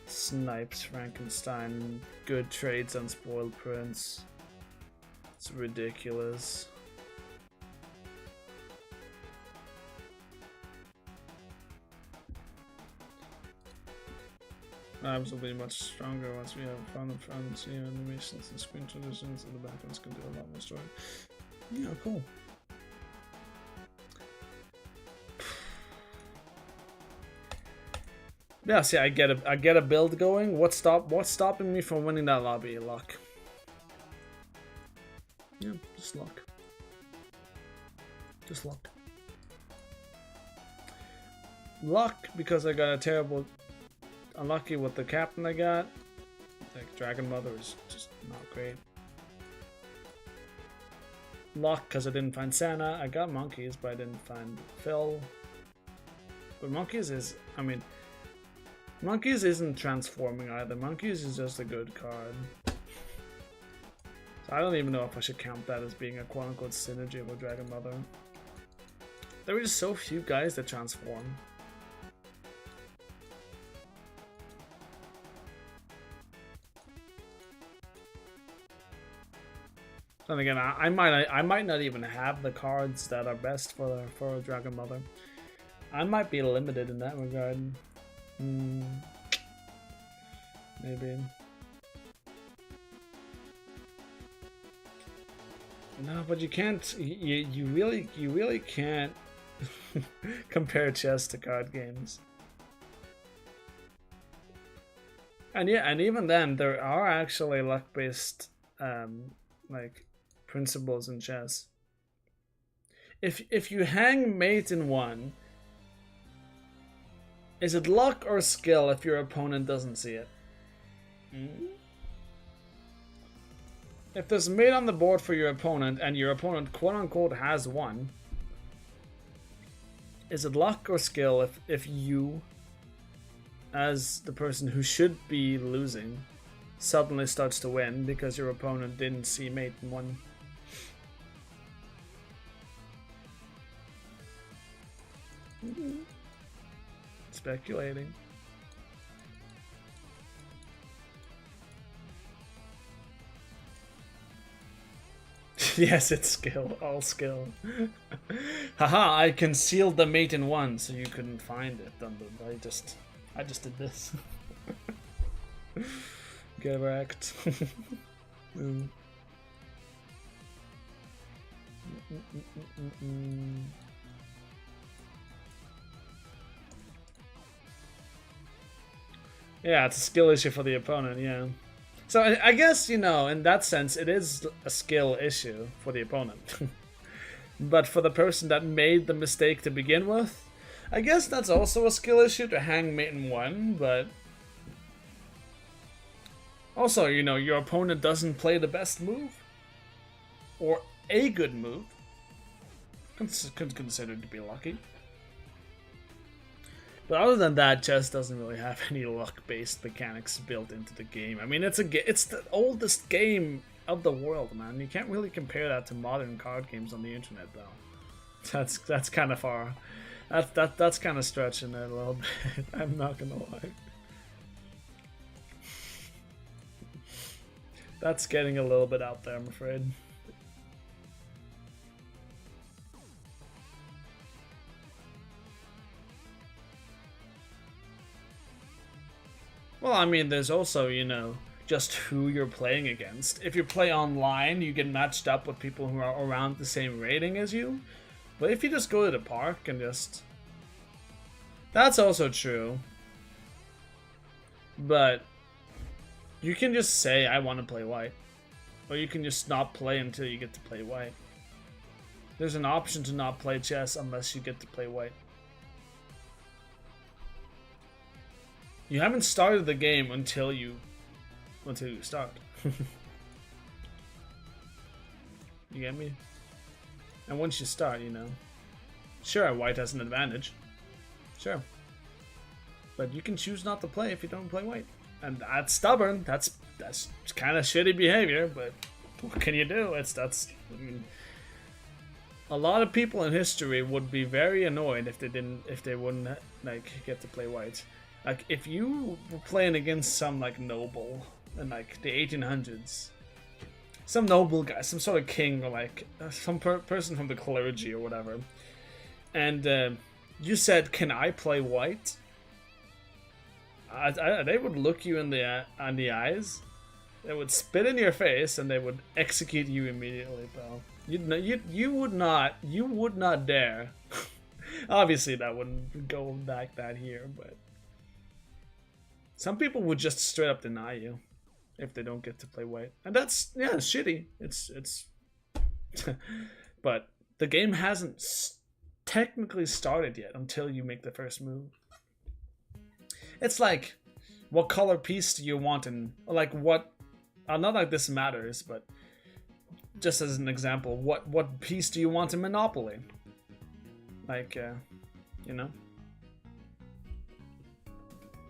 Snipes, Frankenstein, good trades on spoiled prints. It's ridiculous. Abs will be much stronger once we have found the front animations and screen transitions, and the backgrounds can do a lot more story. Yeah, cool. Yeah, see, I get a build going. What's stopping me from winning that lobby? Luck. Yeah, just luck. Just luck. Luck because I got a terrible, unlucky with the captain I got. Like Dragon Mother is just not great. Luck because I didn't find Santa. I got monkeys, but I didn't find Phil. But monkeys is, I mean, monkeys isn't transforming either. Monkeys is just a good card. So I don't even know if I should count that as being a quote-unquote synergy with Dragon Mother. There were just so few guys that transform. Then again, I might not even have the cards that are best for a Dragon Mother. I might be limited in that regard. Maybe. No, but you can't. You really can't compare chess to card games. And yeah, and even then, there are actually luck-based like principles in chess. If you hang mate in one, is it luck or skill if your opponent doesn't see it? If there's mate on the board for your opponent and your opponent quote-unquote has one, is it luck or skill if you, as the person who should be losing, suddenly starts to win because your opponent didn't see mate in one? Speculating. Yes, it's skill. All skill. Haha, I concealed the mate in one so you couldn't find it. I just did this. Get wrecked. Mm. Yeah, it's a skill issue for the opponent, yeah. So I guess, you know, in that sense, it is a skill issue for the opponent. But for the person that made the mistake to begin with, I guess that's also a skill issue to hang mate in one, but... Also, you know, your opponent doesn't play the best move. Or a good move. Considered to be lucky. But other than that, chess doesn't really have any luck-based mechanics built into the game. I mean, it's the oldest game of the world, man. You can't really compare that to modern card games on the internet, though. That's kind of far. That's kind of stretching it a little bit. I'm not gonna lie. That's getting a little bit out there, I'm afraid. Well, I mean, there's also, you know, just who you're playing against. If you play online, you get matched up with people who are around the same rating as you. But if you just go to the park and just... That's also true. But you can just say, I want to play white. Or you can just not play until you get to play white. There's an option to not play chess unless you get to play white. You haven't started the game until you start. You get me? And once you start, you know, sure, white has an advantage. Sure. But you can choose not to play if you don't play white. And that's stubborn. That's kind of shitty behavior, but what can you do? I mean, a lot of people in history would be very annoyed if they wouldn't like get to play white. Like, if you were playing against some, like, noble in, like, the 1800s, some noble guy, some sort of king, or, like, some person from the clergy or whatever, and you said, can I play white? They would look you in the eyes, they would spit in your face, and they would execute you immediately, pal. You would not dare. Obviously, that wouldn't go like that here, but... Some people would just straight up deny you if they don't get to play white. And that's, yeah, it's shitty. It's but the game hasn't technically started yet until you make the first move. It's like, what color piece do you want in, like, what, not like this matters, but just as an example, what piece do you want in Monopoly? Like, you know?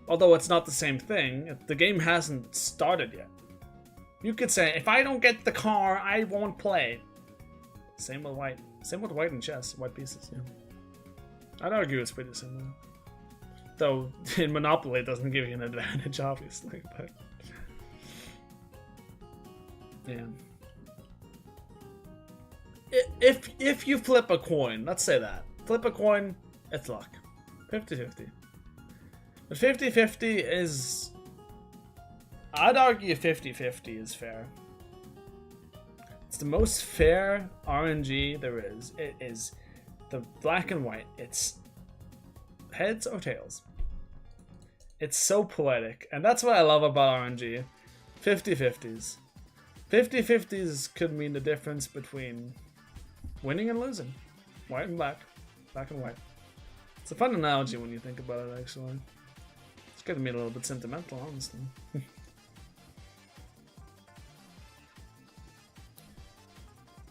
Although it's not the same thing, the game hasn't started yet. You could say, if I don't get the car, I won't play. Same with white. Same with white and chess, white pieces, yeah. I'd argue it's pretty similar. Though, in Monopoly, it doesn't give you an advantage, obviously, but... Yeah. If you flip a coin, let's say that. Flip a coin, it's luck. 50-50. But 50-50 is... I'd argue 50-50 is fair. It's the most fair RNG there is. It is the black and white. It's heads or tails. It's so poetic. And that's what I love about RNG. 50-50s. 50-50s could mean the difference between winning and losing. White and black. Black and white. It's a fun analogy when you think about it, actually. It's getting me a little bit sentimental, honestly.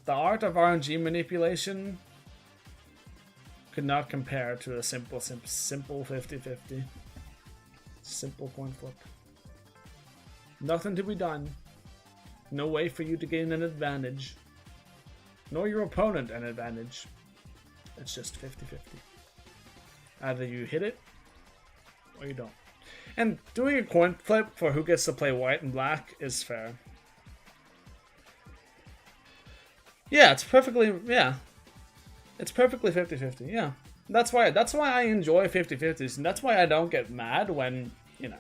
The art of RNG manipulation could not compare to a simple 50-50. Simple coin flip. Nothing to be done. No way for you to gain an advantage. Nor your opponent an advantage. It's just 50-50. Either you hit it, or you don't. And doing a coin flip for who gets to play white and black is fair. Yeah, it's perfectly, yeah. It's perfectly 50-50, yeah. That's why I enjoy 50-50s, and that's why I don't get mad when, you know,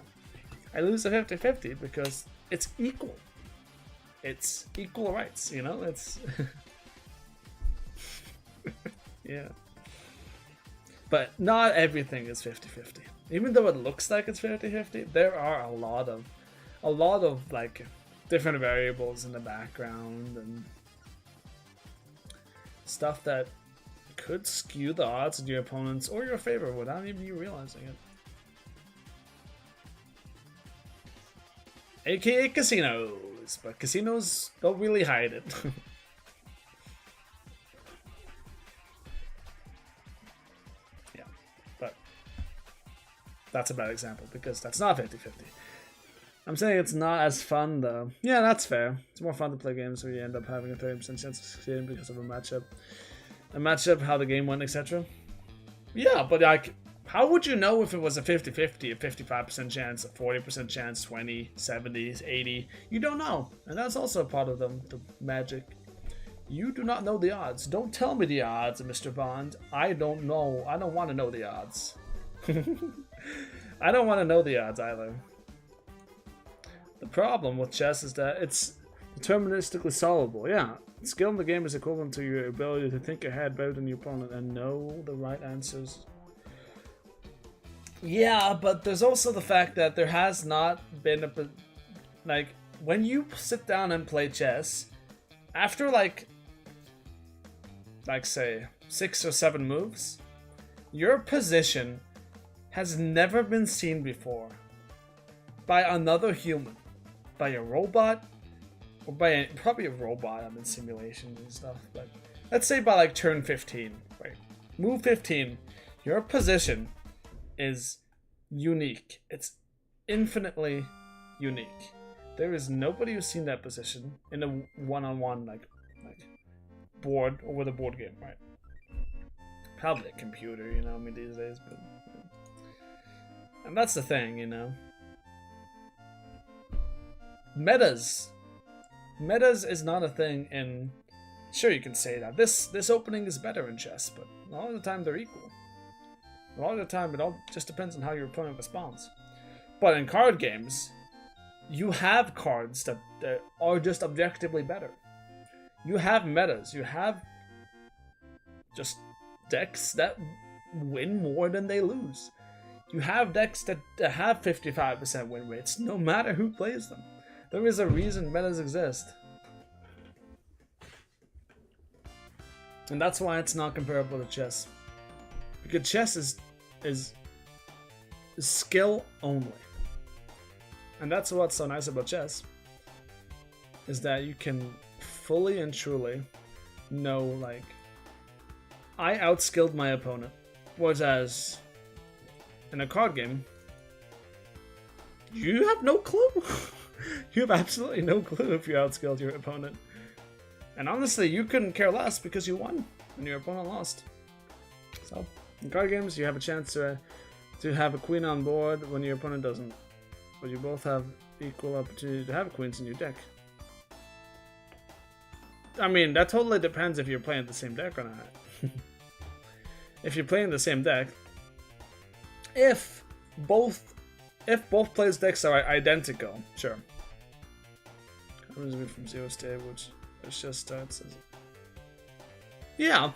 I lose a 50-50, because it's equal. It's equal rights, you know? It's yeah. But not everything is 50-50. Even though it looks like it's 50-50, there are a lot of like different variables in the background and stuff that could skew the odds in your opponents or your favor without even you realizing it. AKA casinos, but casinos don't really hide it. Yeah, but that's a bad example because that's not 50-50. I'm saying it's not as fun though. Yeah, that's fair. It's more fun to play games where you end up having a 30% chance of succeeding because of a matchup, how the game went, etc. Yeah, but like, how would you know if it was a 50-50, a 55% chance, a 40% chance, 20, 70, 80? You don't know. And that's also part of the magic. You do not know the odds. Don't tell me the odds, Mr. Bond. I don't know. I don't want to know the odds. I don't want to know the odds either. The problem with chess is that it's deterministically solvable. Yeah, skill in the game is equivalent to your ability to think ahead better than your opponent and know the right answers. Yeah, but there's also the fact that there has not been a... Like, when you sit down and play chess, after like say, 6 or 7 moves, your position has never been seen before by another human. By a robot, or by probably a robot. I'm in simulations and stuff, but let's say by like turn 15, right? Move 15, your position is unique. It's infinitely unique. There is nobody who's seen that position in a one-on-one like board or with a board game, right? Probably a computer, you know, I mean these days, but and that's the thing, you know. Metas is not a thing in... Sure, you can say that this opening is better in chess, but a lot of the time they're equal. A lot of the time it all just depends on how your opponent responds. But in card games, you have cards that are just objectively better. You have metas, you have just decks that win more than they lose. You have decks that have 55% win rates, no matter who plays them. There is a reason metas exist. And that's why it's not comparable to chess. Because chess is skill only. And that's what's so nice about chess. Is that you can fully and truly know, like, I outskilled my opponent. Whereas in a card game, you have no clue. You have absolutely no clue if you outskilled your opponent. And honestly, you couldn't care less because you won and your opponent lost. So, in card games, you have a chance to have a queen on board when your opponent doesn't. But you both have equal opportunity to have queens in your deck. I mean, that totally depends if you're playing the same deck or not. If you're playing the same deck, if both players' decks are identical, sure. Comes from 0 state, which just starts as... Yeah,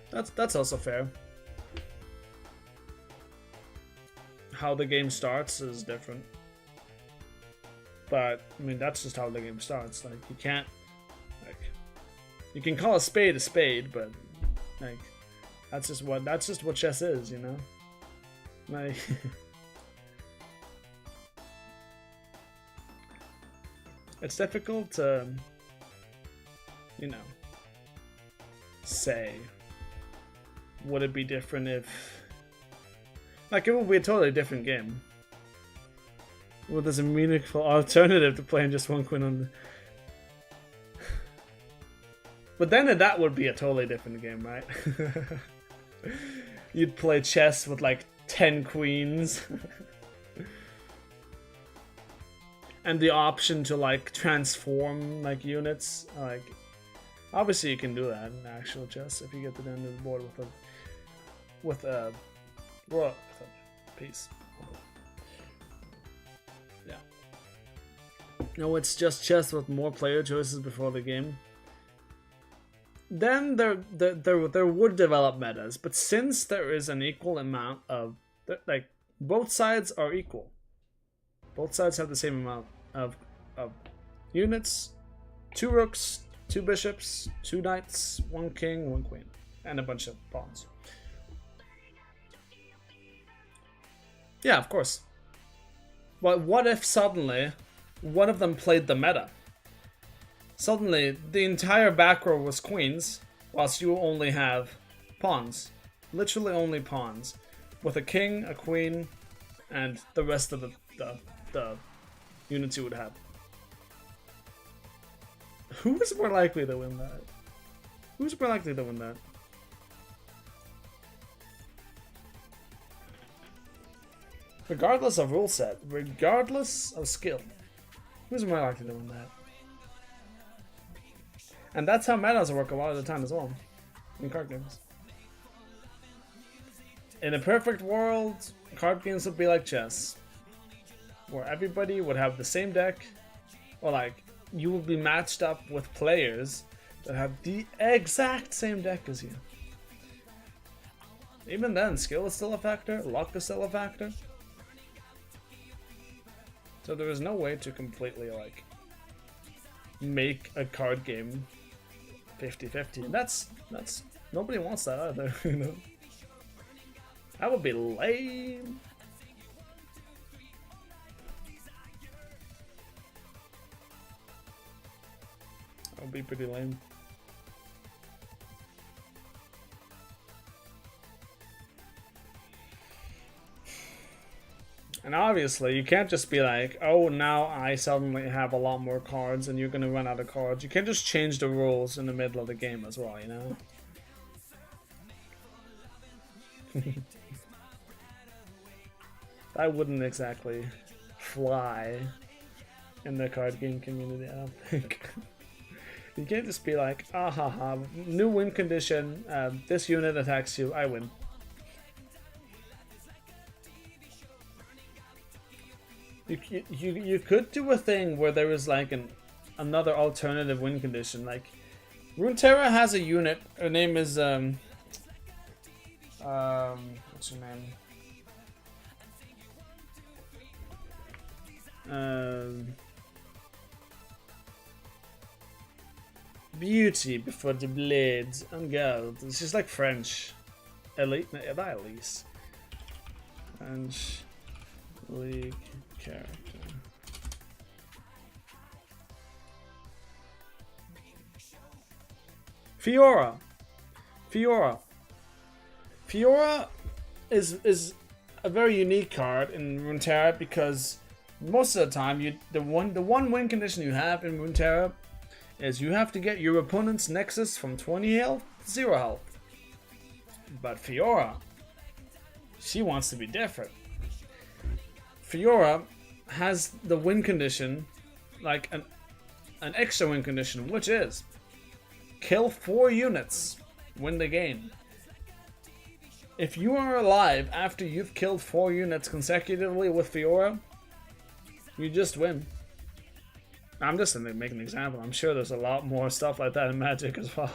that's also fair. How the game starts is different, but I mean that's just how the game starts. Like you can't, like, you can call a spade, but like that's just what chess is, you know. Like. It's difficult to, you know, say, would it be different if, like, it would be a totally different game. Well, there's a meaningful alternative to playing just one queen on the... But then that would be a totally different game, right? You'd play chess with, like, 10 queens. And the option to like transform like units, like Obviously, you can do that in actual chess if you get to the end of the board with a piece. Yeah. No, it's just chess with more player choices before the game. Then there would develop metas, but since there is an equal amount of like both sides are equal. Both sides have the same amount of units, 2 rooks, 2 bishops, 2 knights, 1 king, 1 queen, and a bunch of pawns. Yeah, of course. But what if suddenly one of them played the meta? Suddenly, the entire back row was queens, whilst you only have pawns. Literally only pawns. With a king, a queen, and the rest of the units you would have. Who is more likely to win that? Who's more likely to win that? Regardless of rule set, regardless of skill, who's more likely to win that? And that's how metas work a lot of the time as well, in card games. In a perfect world, card games would be like chess, where everybody would have the same deck, or like, you would be matched up with players that have the exact same deck as you. Even then, skill is still a factor, luck is still a factor. So there is no way to completely, like, make a card game 50-50. And that's nobody wants that either, you know? That would be lame. That would be pretty lame. And obviously, you can't just be like, oh, now I suddenly have a lot more cards and you're going to run out of cards. You can't just change the rules in the middle of the game as well, you know? That wouldn't exactly fly in the card game community, I don't think. You can't just be like, ah ha ha, new win condition, this unit attacks you, I win. You could do a thing where there is like another alternative win condition. Like Runeterra has a unit. Her name is what's her name? Beauty before the blades and gold. It's just like French. Elite, not Elise. French League character. Fiora is a very unique card in Runeterra because most of the time the one win condition you have in Runeterra is you have to get your opponent's Nexus from 20 health to 0 health. But Fiora, she wants to be different. Fiora has the win condition, like an extra win condition, which is kill 4 units, win the game. If you are alive after you've killed 4 units consecutively with Fiora, you just win. I'm just making an example. I'm sure there's a lot more stuff like that in Magic as well.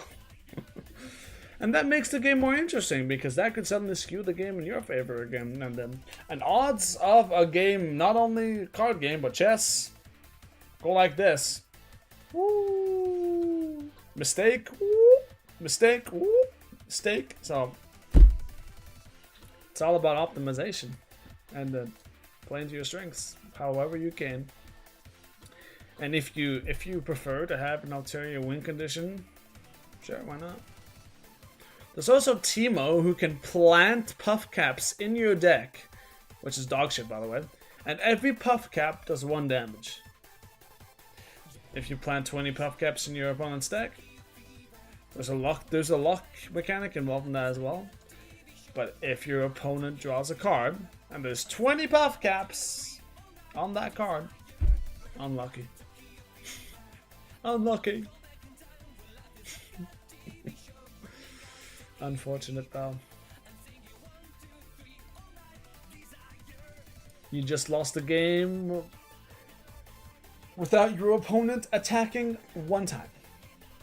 And that makes the game more interesting because that could suddenly skew the game in your favor again. And then, and odds of a game, not only card game, but chess, go like this. Woo! Mistake, woo! Mistake, woo! Mistake. So, it's all about optimization and playing to your strengths, however you can. And if you prefer to have an ulterior win condition, sure, why not? There's also Teemo, who can plant puff caps in your deck, which is dog shit, by the way, and every puff cap does 1 damage. If you plant 20 puff caps in your opponent's deck, there's a luck mechanic involved in that as well. But if your opponent draws a card and there's 20 puff caps on that card, unlucky. Unlucky. Unfortunate though. You just lost the game without your opponent attacking one time.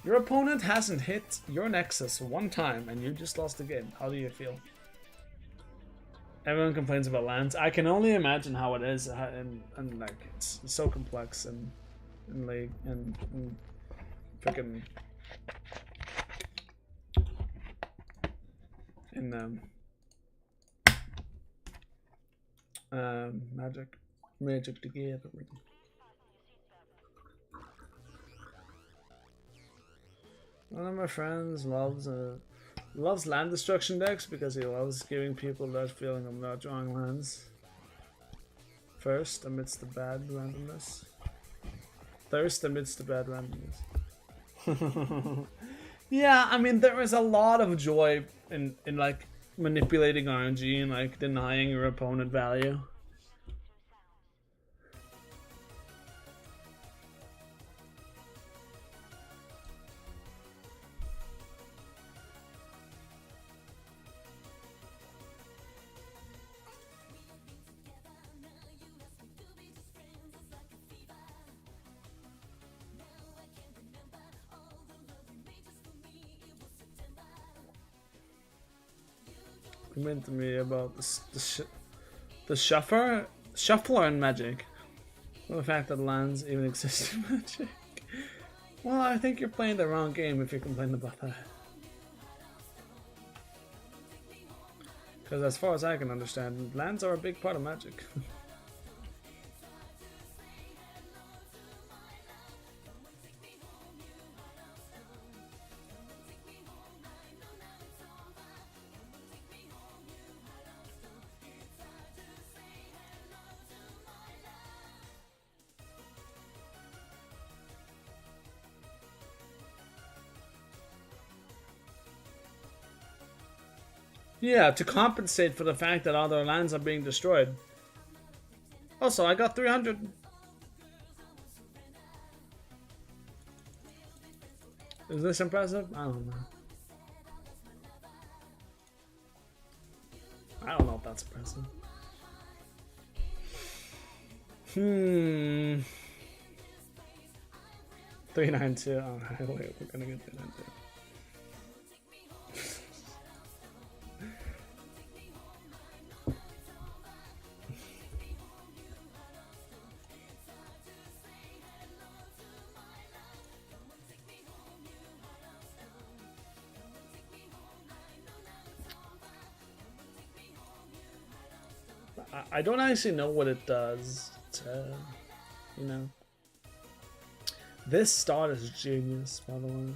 Your opponent hasn't hit your Nexus one time and you just lost the game. How do you feel? Everyone complains about lands. I can only imagine how it is, and like it's so complex and League and freaking in Magic together. One of my friends loves land destruction decks because he loves giving people that feeling of not drawing lands first amidst the bad randomness. Thirst amidst the bad randomness. Yeah, I mean there is a lot of joy in like manipulating RNG and like denying your opponent value. You meant to me about the shuffler in Magic. Well, the fact that lands even exist in Magic. Well, I think you're playing the wrong game if you're complaining about that. Because as far as I can understand, lands are a big part of Magic. Yeah, to compensate for the fact that all their lands are being destroyed. Also, I got 300. Is this impressive? I don't know. I don't know if that's impressive. 392. Oh, wait, we're gonna get 392. I don't actually know what it does to, you know. This start is genius, by the way.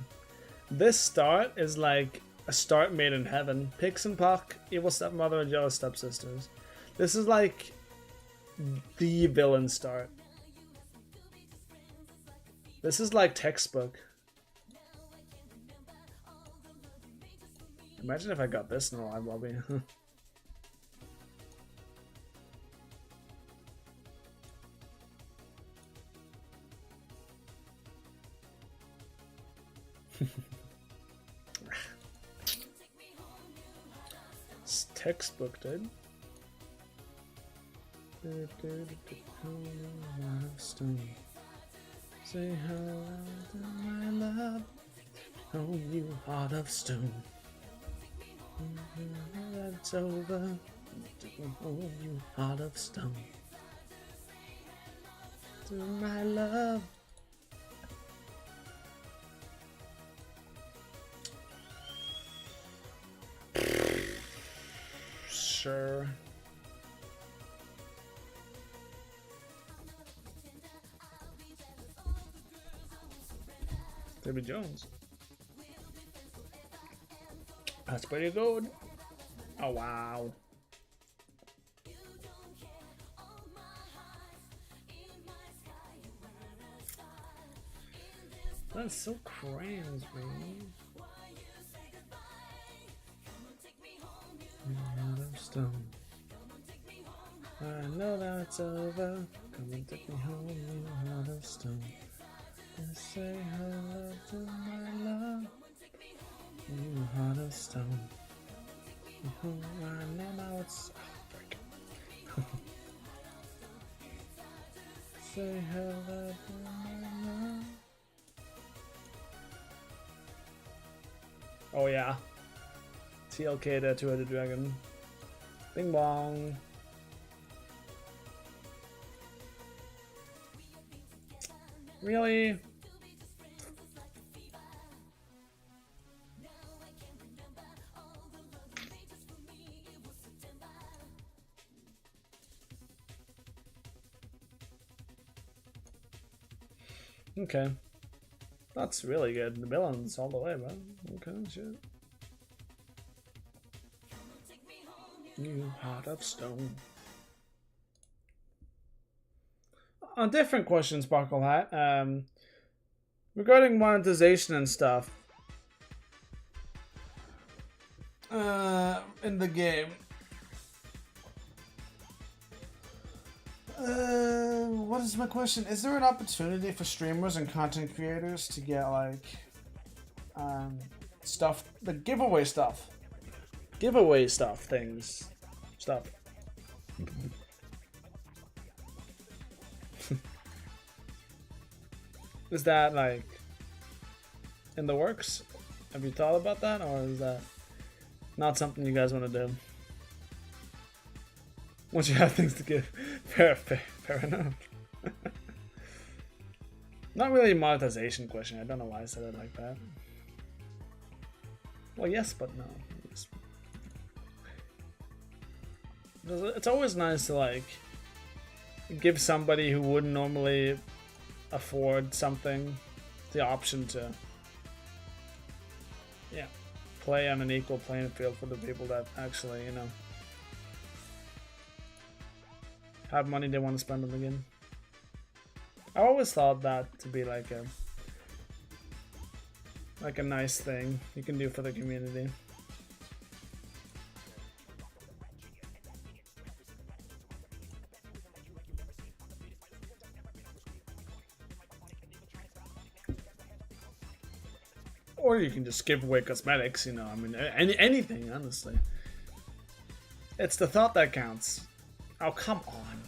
This start is like a start made in heaven. Pix and Puck, Evil Stepmother, and Jealous Stepsisters. This is like the villain start. This is like textbook. Imagine if I got this in a live lobby. It's textbook, dude. Say hello to my love. Oh, you heart of stone. That's over. Oh, you heart of stone. To my love. Sure. Debbie Jones. That's pretty good. Oh wow. That's so crazy, man. Out of stone. I know that it's over. Come and take me home, you heart of stone. And say hello to my love. You heart of stone. Now it's frick. Say hello. Oh yeah. TLK the two-headed dragon. Bing bong. Really? Okay. That's really good. The villains all the way, man. Okay, shit. You heart of stone. On different question, Sparkle Hat. Regarding monetization and stuff. In the game. What is my question? Is there an opportunity for streamers and content creators to get like stuff, the giveaway stuff, stuff? Is that like in the works? Have you thought about that, or is that not something you guys want to do? Once you have things to give. Fair enough. Not really a monetization question. I don't know why I said it like that. Well, yes, but no. It's always nice to like give somebody who wouldn't normally afford something the option to, yeah, play on an equal playing field for the people that actually, you know, have money they want to spend on the game. I always thought that to be like a nice thing you can do for the community. Or you can just give away cosmetics, you know, I mean, anything, honestly. It's the thought that counts. Oh, come on.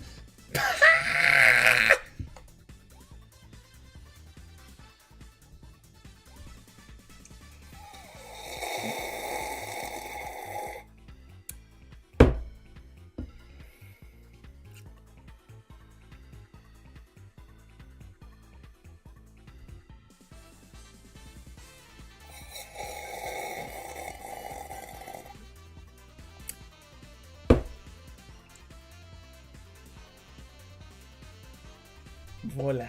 Voila.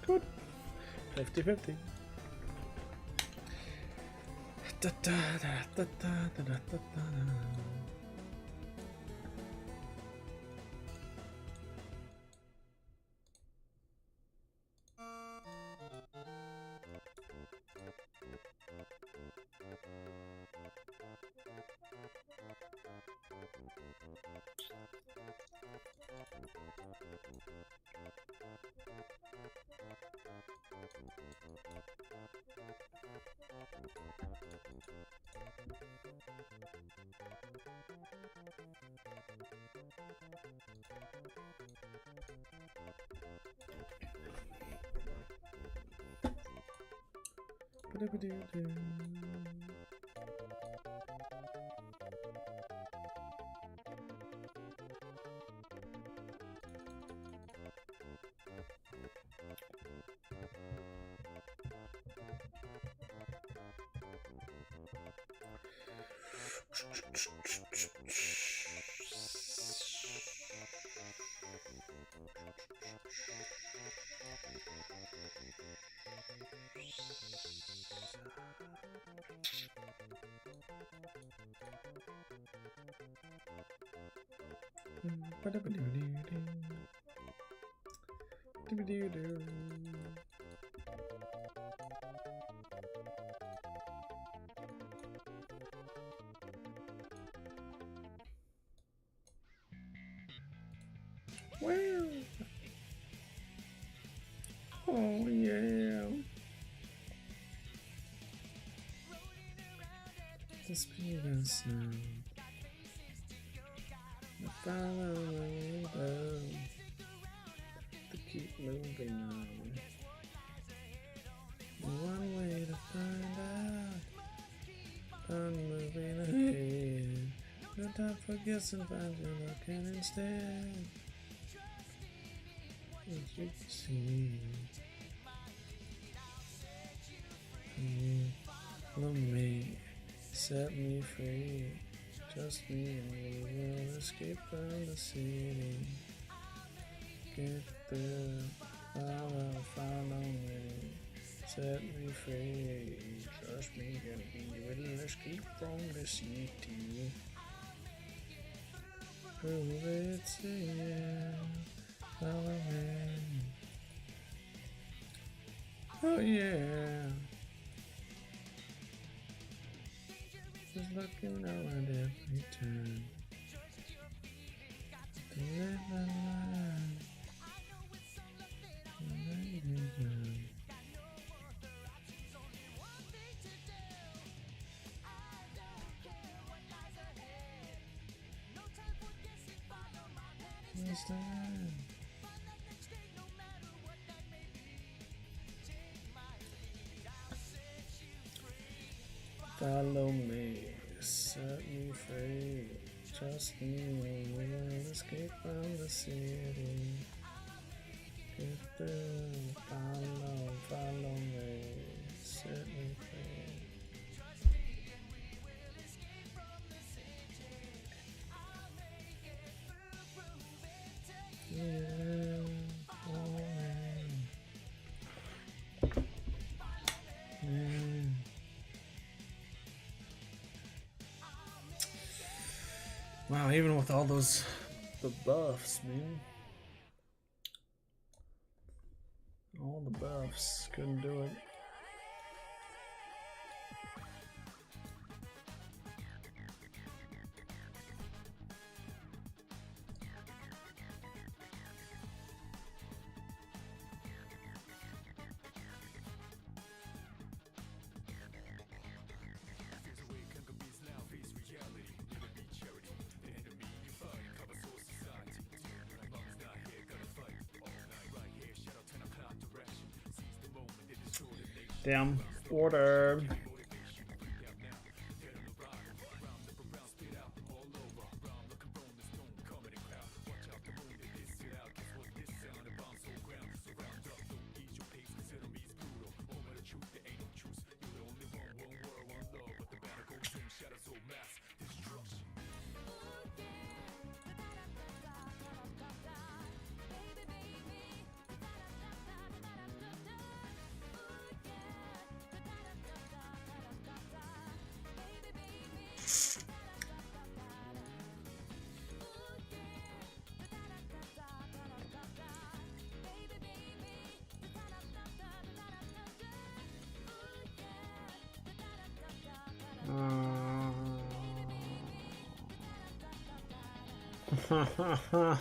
Good. 50-50. Wow. Oh yeah. The speed of sound. The follow down. To keep moving on. One way to find out. I'm moving ahead. No time for guessing, find your looking instead. As you can see, follow me, set me free. Just me and we will escape from the city. Get through, follow me, set me free. Trust me and we will escape from the city. Prove it's here. Follow me. Oh yeah. Just looking out at every turn. Follow me, set me free. Trust me, we will escape from the city. Get through, follow me, set me free. Yeah, follow me. Yeah. Wow, even with all those the buffs, man. All the buffs couldn't do it. Damn order. Oh,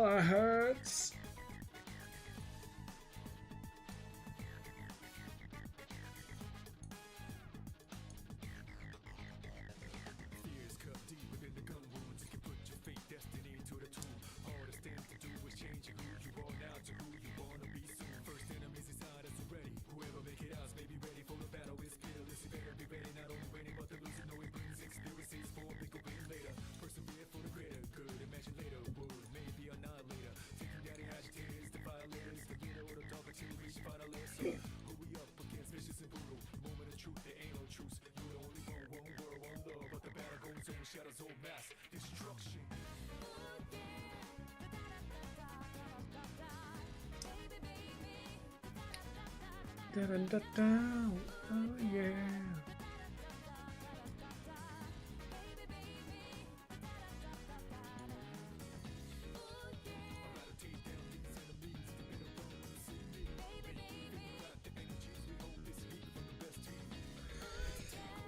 it hurts. Oh yeah.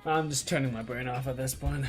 I'm just turning my brain off at this point.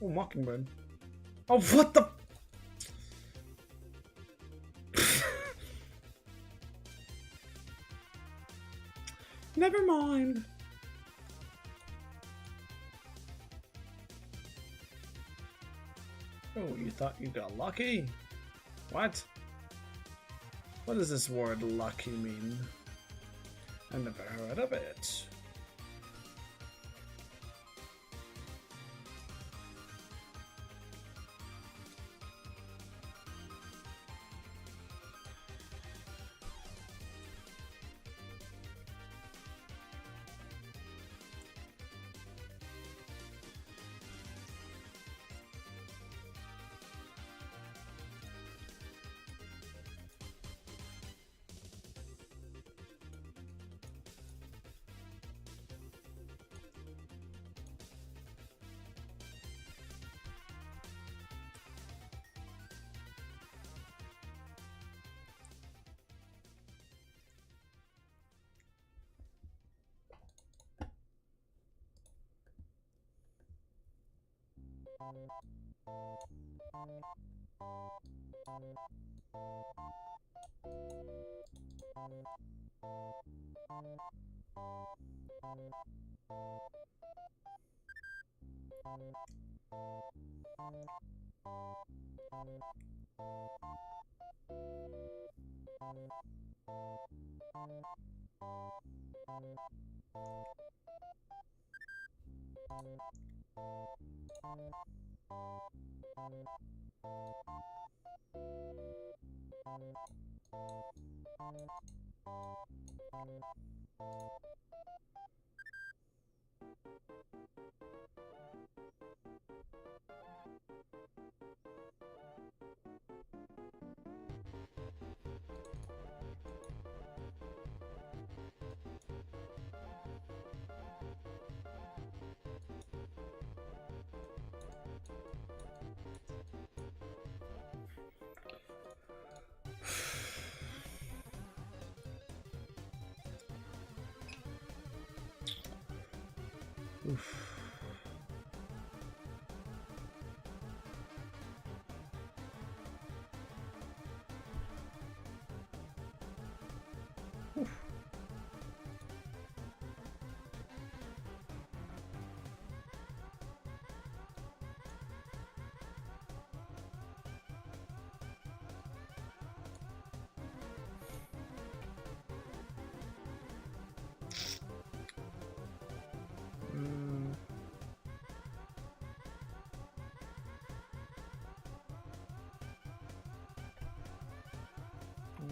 Oh, Mockingbird. Oh, what the? Never mind. Oh, you thought you got lucky? What? What does this word lucky mean? I never heard of it. Oof.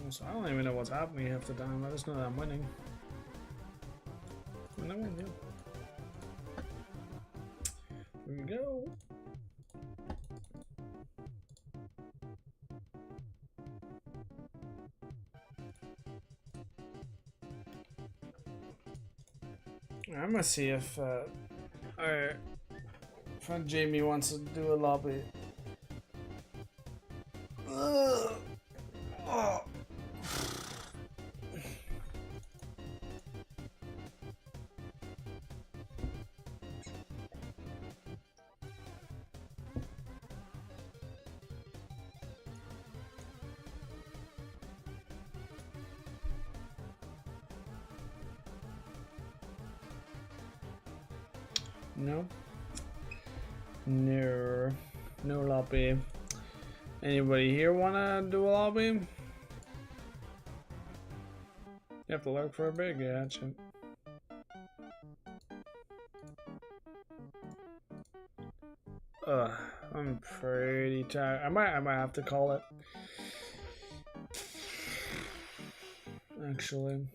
So I don't even know what's happening half the time. I just know that I'm winning. And I win, yeah. Here we go. I'm gonna see if our friend Jamie wants to do a lobby. Ugh. Oh. No. No. No lobby. Anybody here wanna do a lobby? You have to lurk for a big action. I'm pretty tired. I might have to call it. Actually.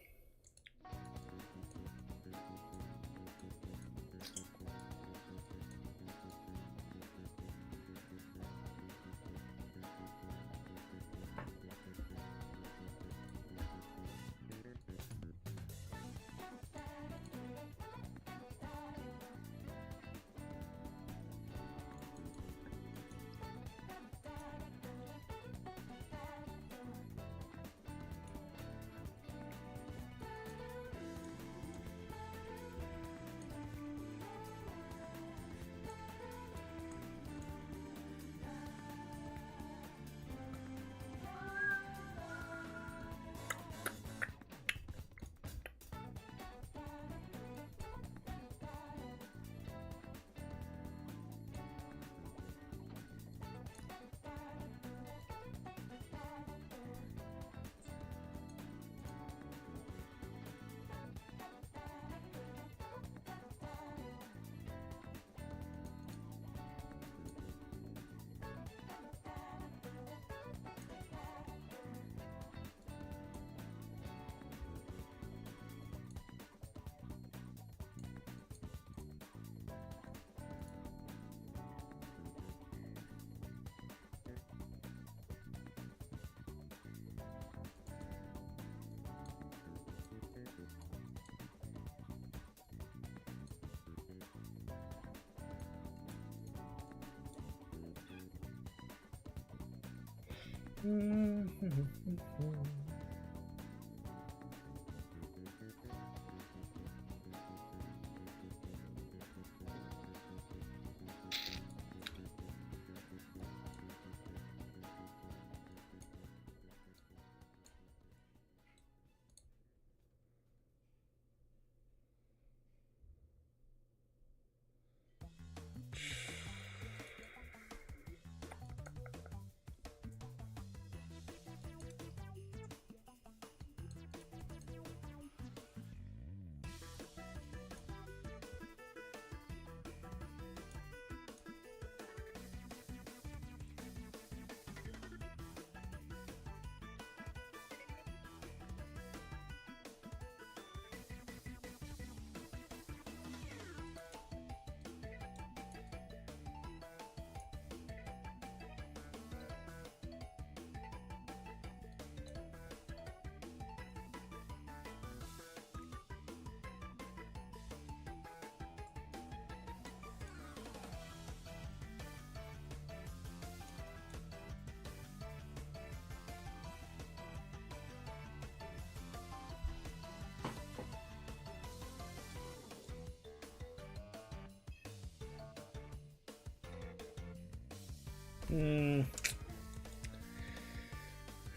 Hmm.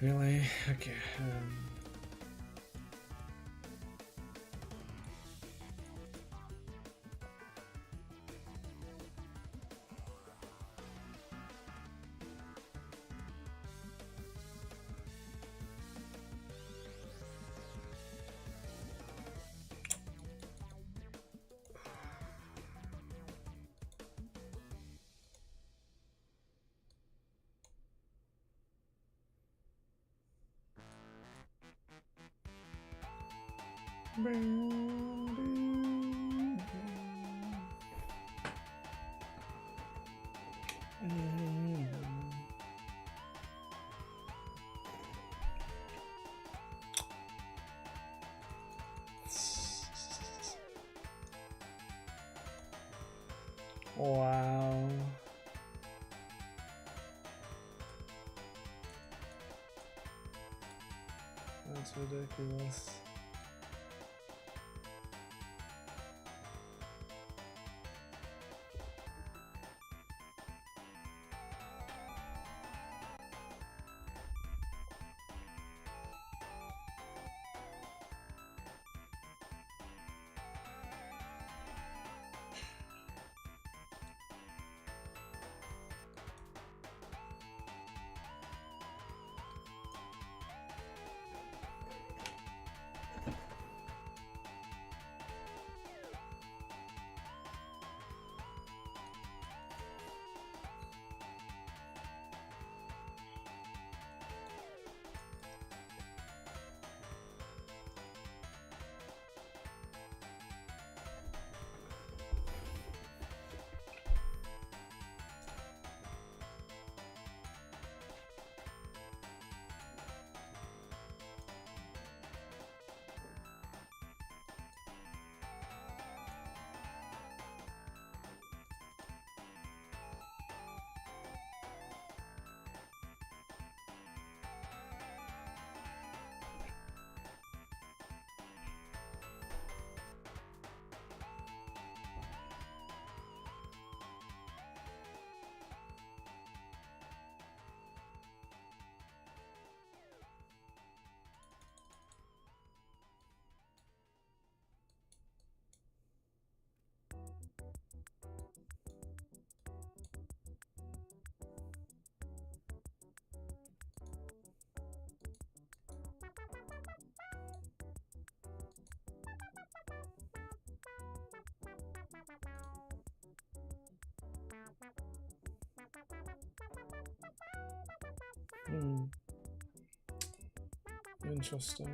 Really? Okay. Wow. That's ridiculous. Hmm. Interesting.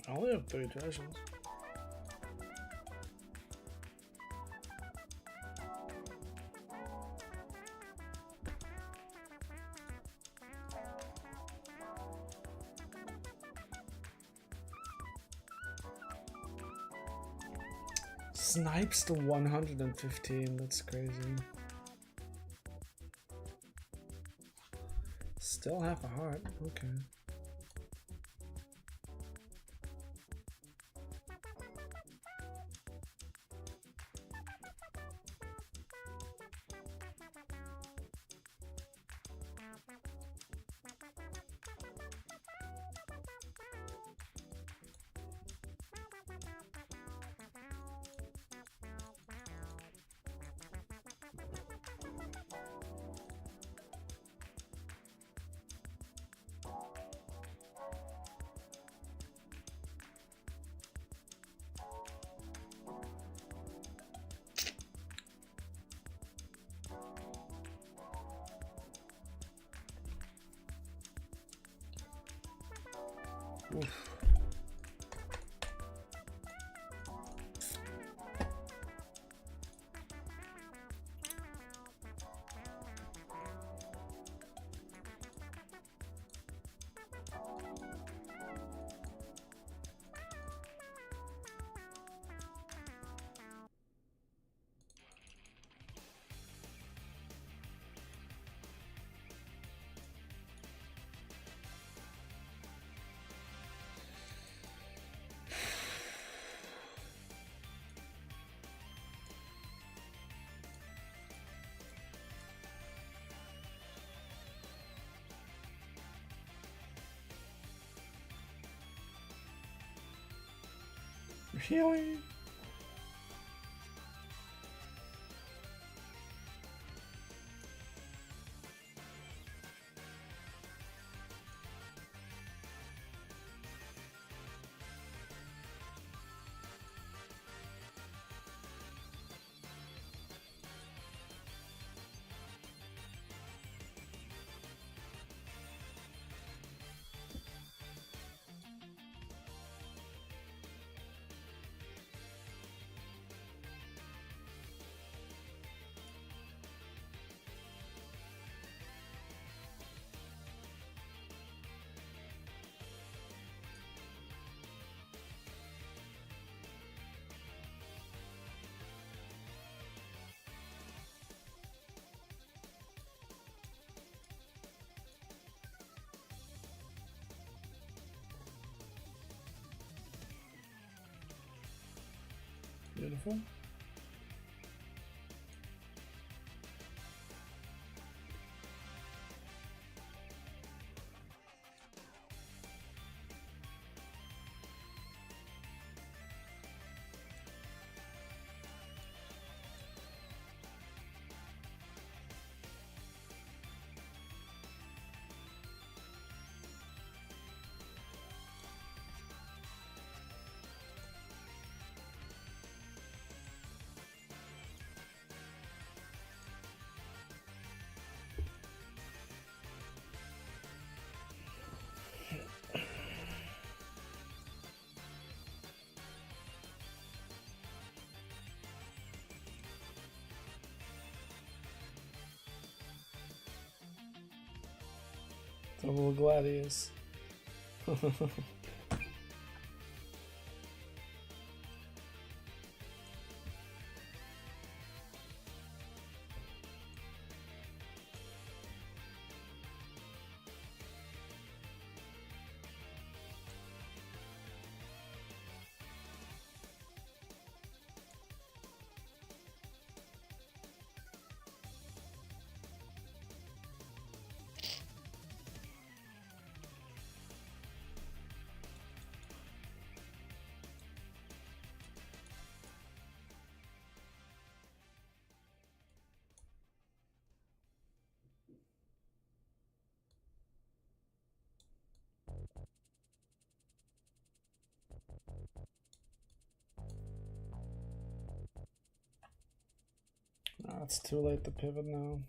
I only have 3 treasures. Snipes to 115, that's crazy. Still half a heart, okay. Oof. Really? Beautiful. Double gladius. Oh, it's too late to pivot now.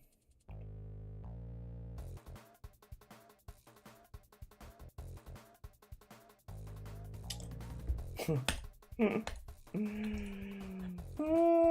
Oh.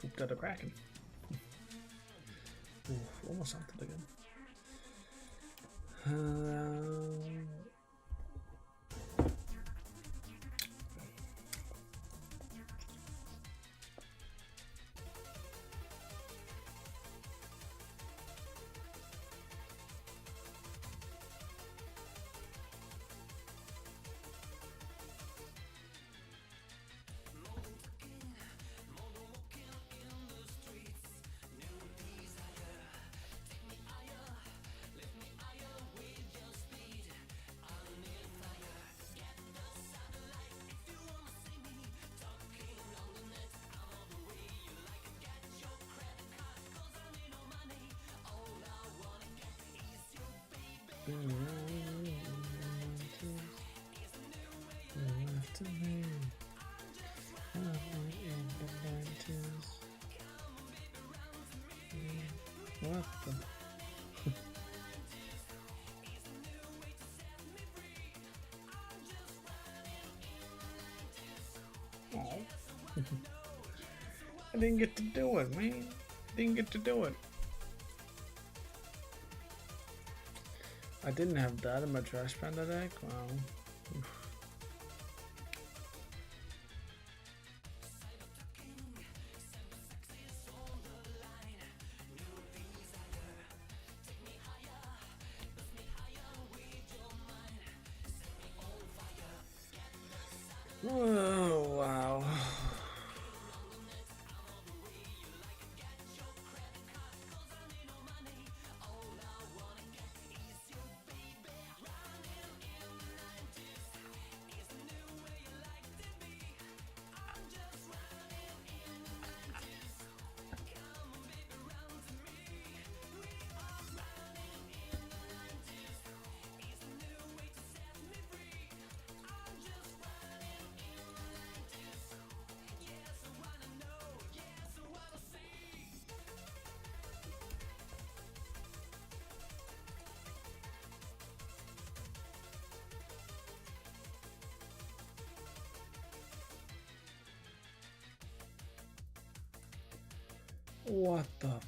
Pooped at a kraken. Ooh, almost something again. What the? Oh. I didn't get to do it, man. Didn't get to do it. I didn't have that in my trash panda deck. Wow. Oof. Oh, wow. What the?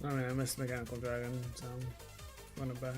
I mean, I missed Mechanical Dragon, so I'm running back.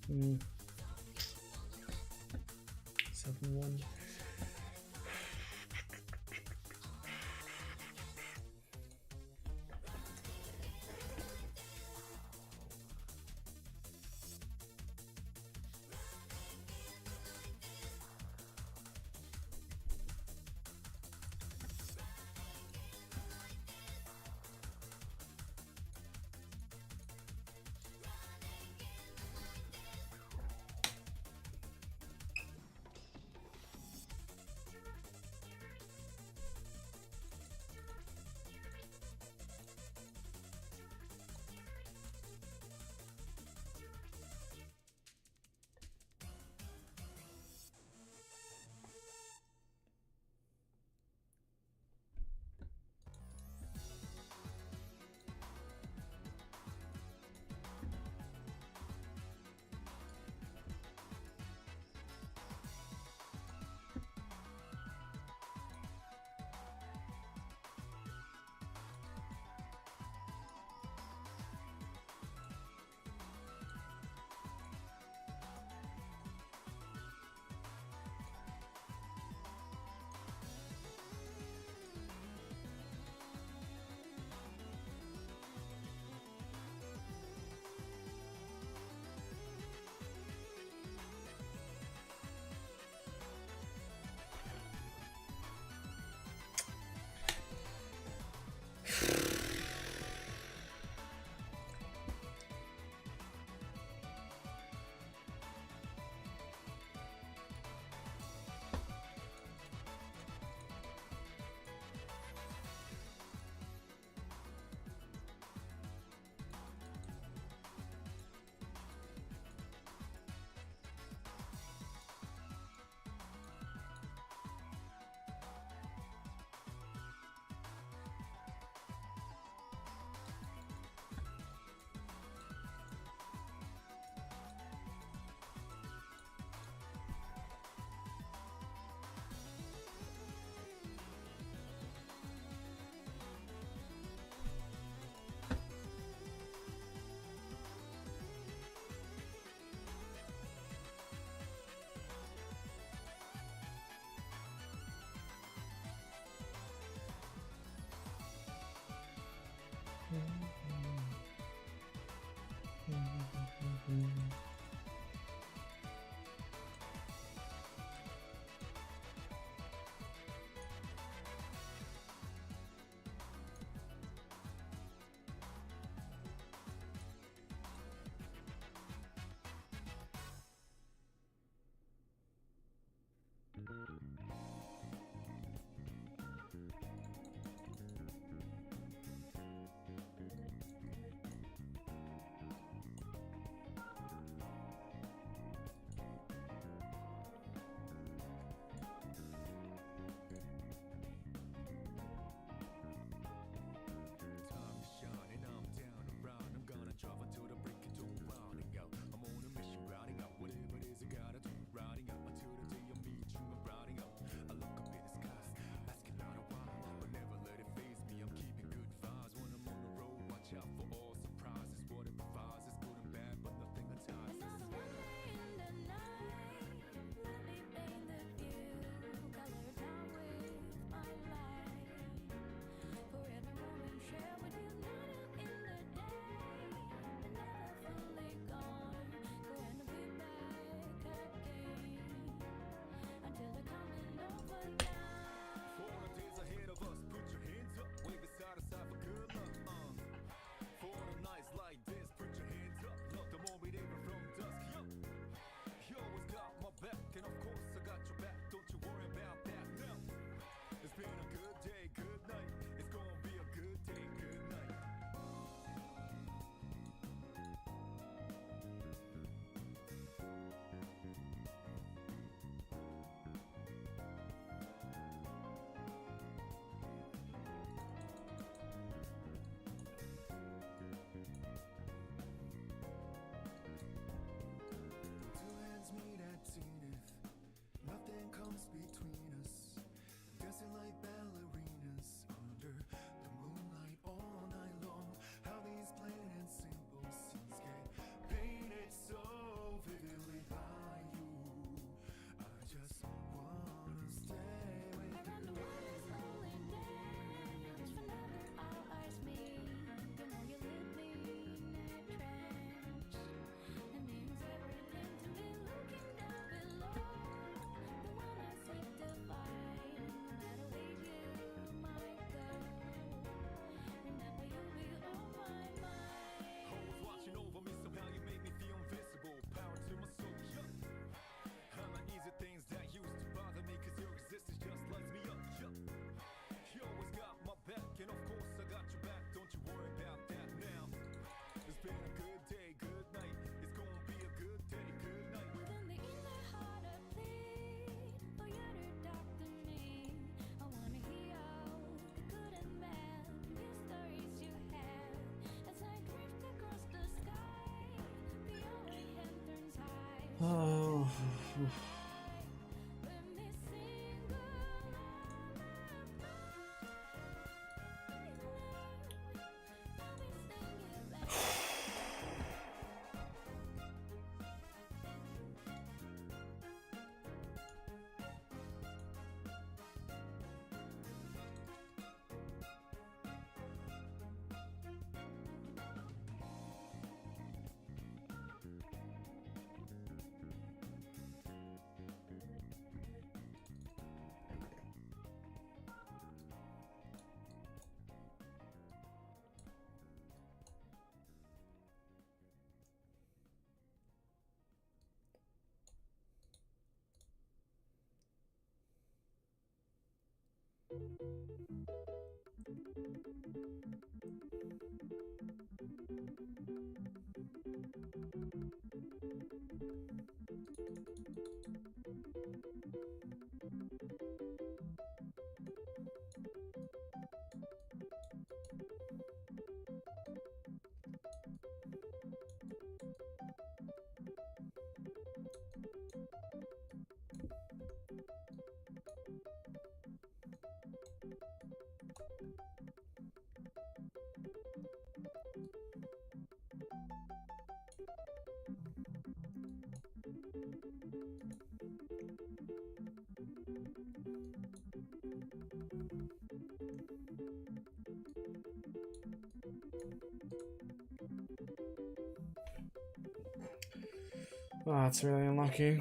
7-1. Oh. Oh, that's really unlucky.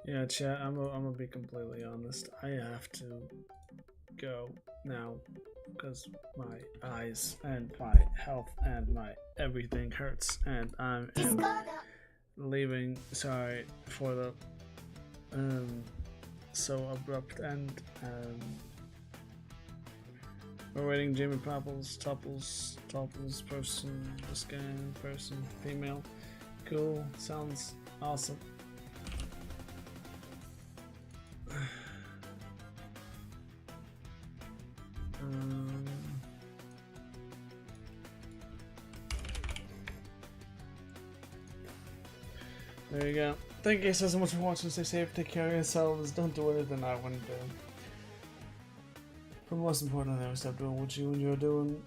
Yeah, chat, I'm gonna be completely honest. I have to go now because my eyes and my health and my everything hurts, and I'm leaving. Sorry for the so abrupt end. We're waiting. Jamie Popples, Topples, person, scan, person, female. Cool, sounds awesome. There you go. Thank you so much for watching. Stay safe, take care of yourselves, don't do anything I wouldn't do. But most importantly, never stop doing what you and you're doing.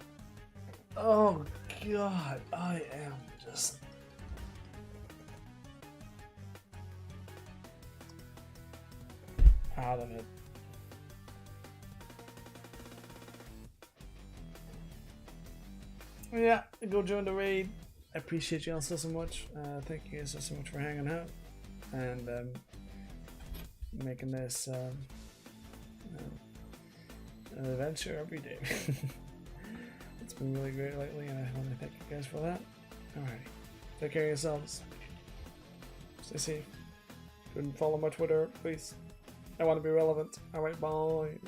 Oh god, I am just... out of it. Yeah, go join the raid. I appreciate you all so much. Thank you guys so much for hanging out and making this an adventure every day. It's been really great lately, and I want to thank you guys for that. Alrighty, take care of yourselves. Stay safe. Follow my Twitter, please. I want to be relevant. Alright, bye.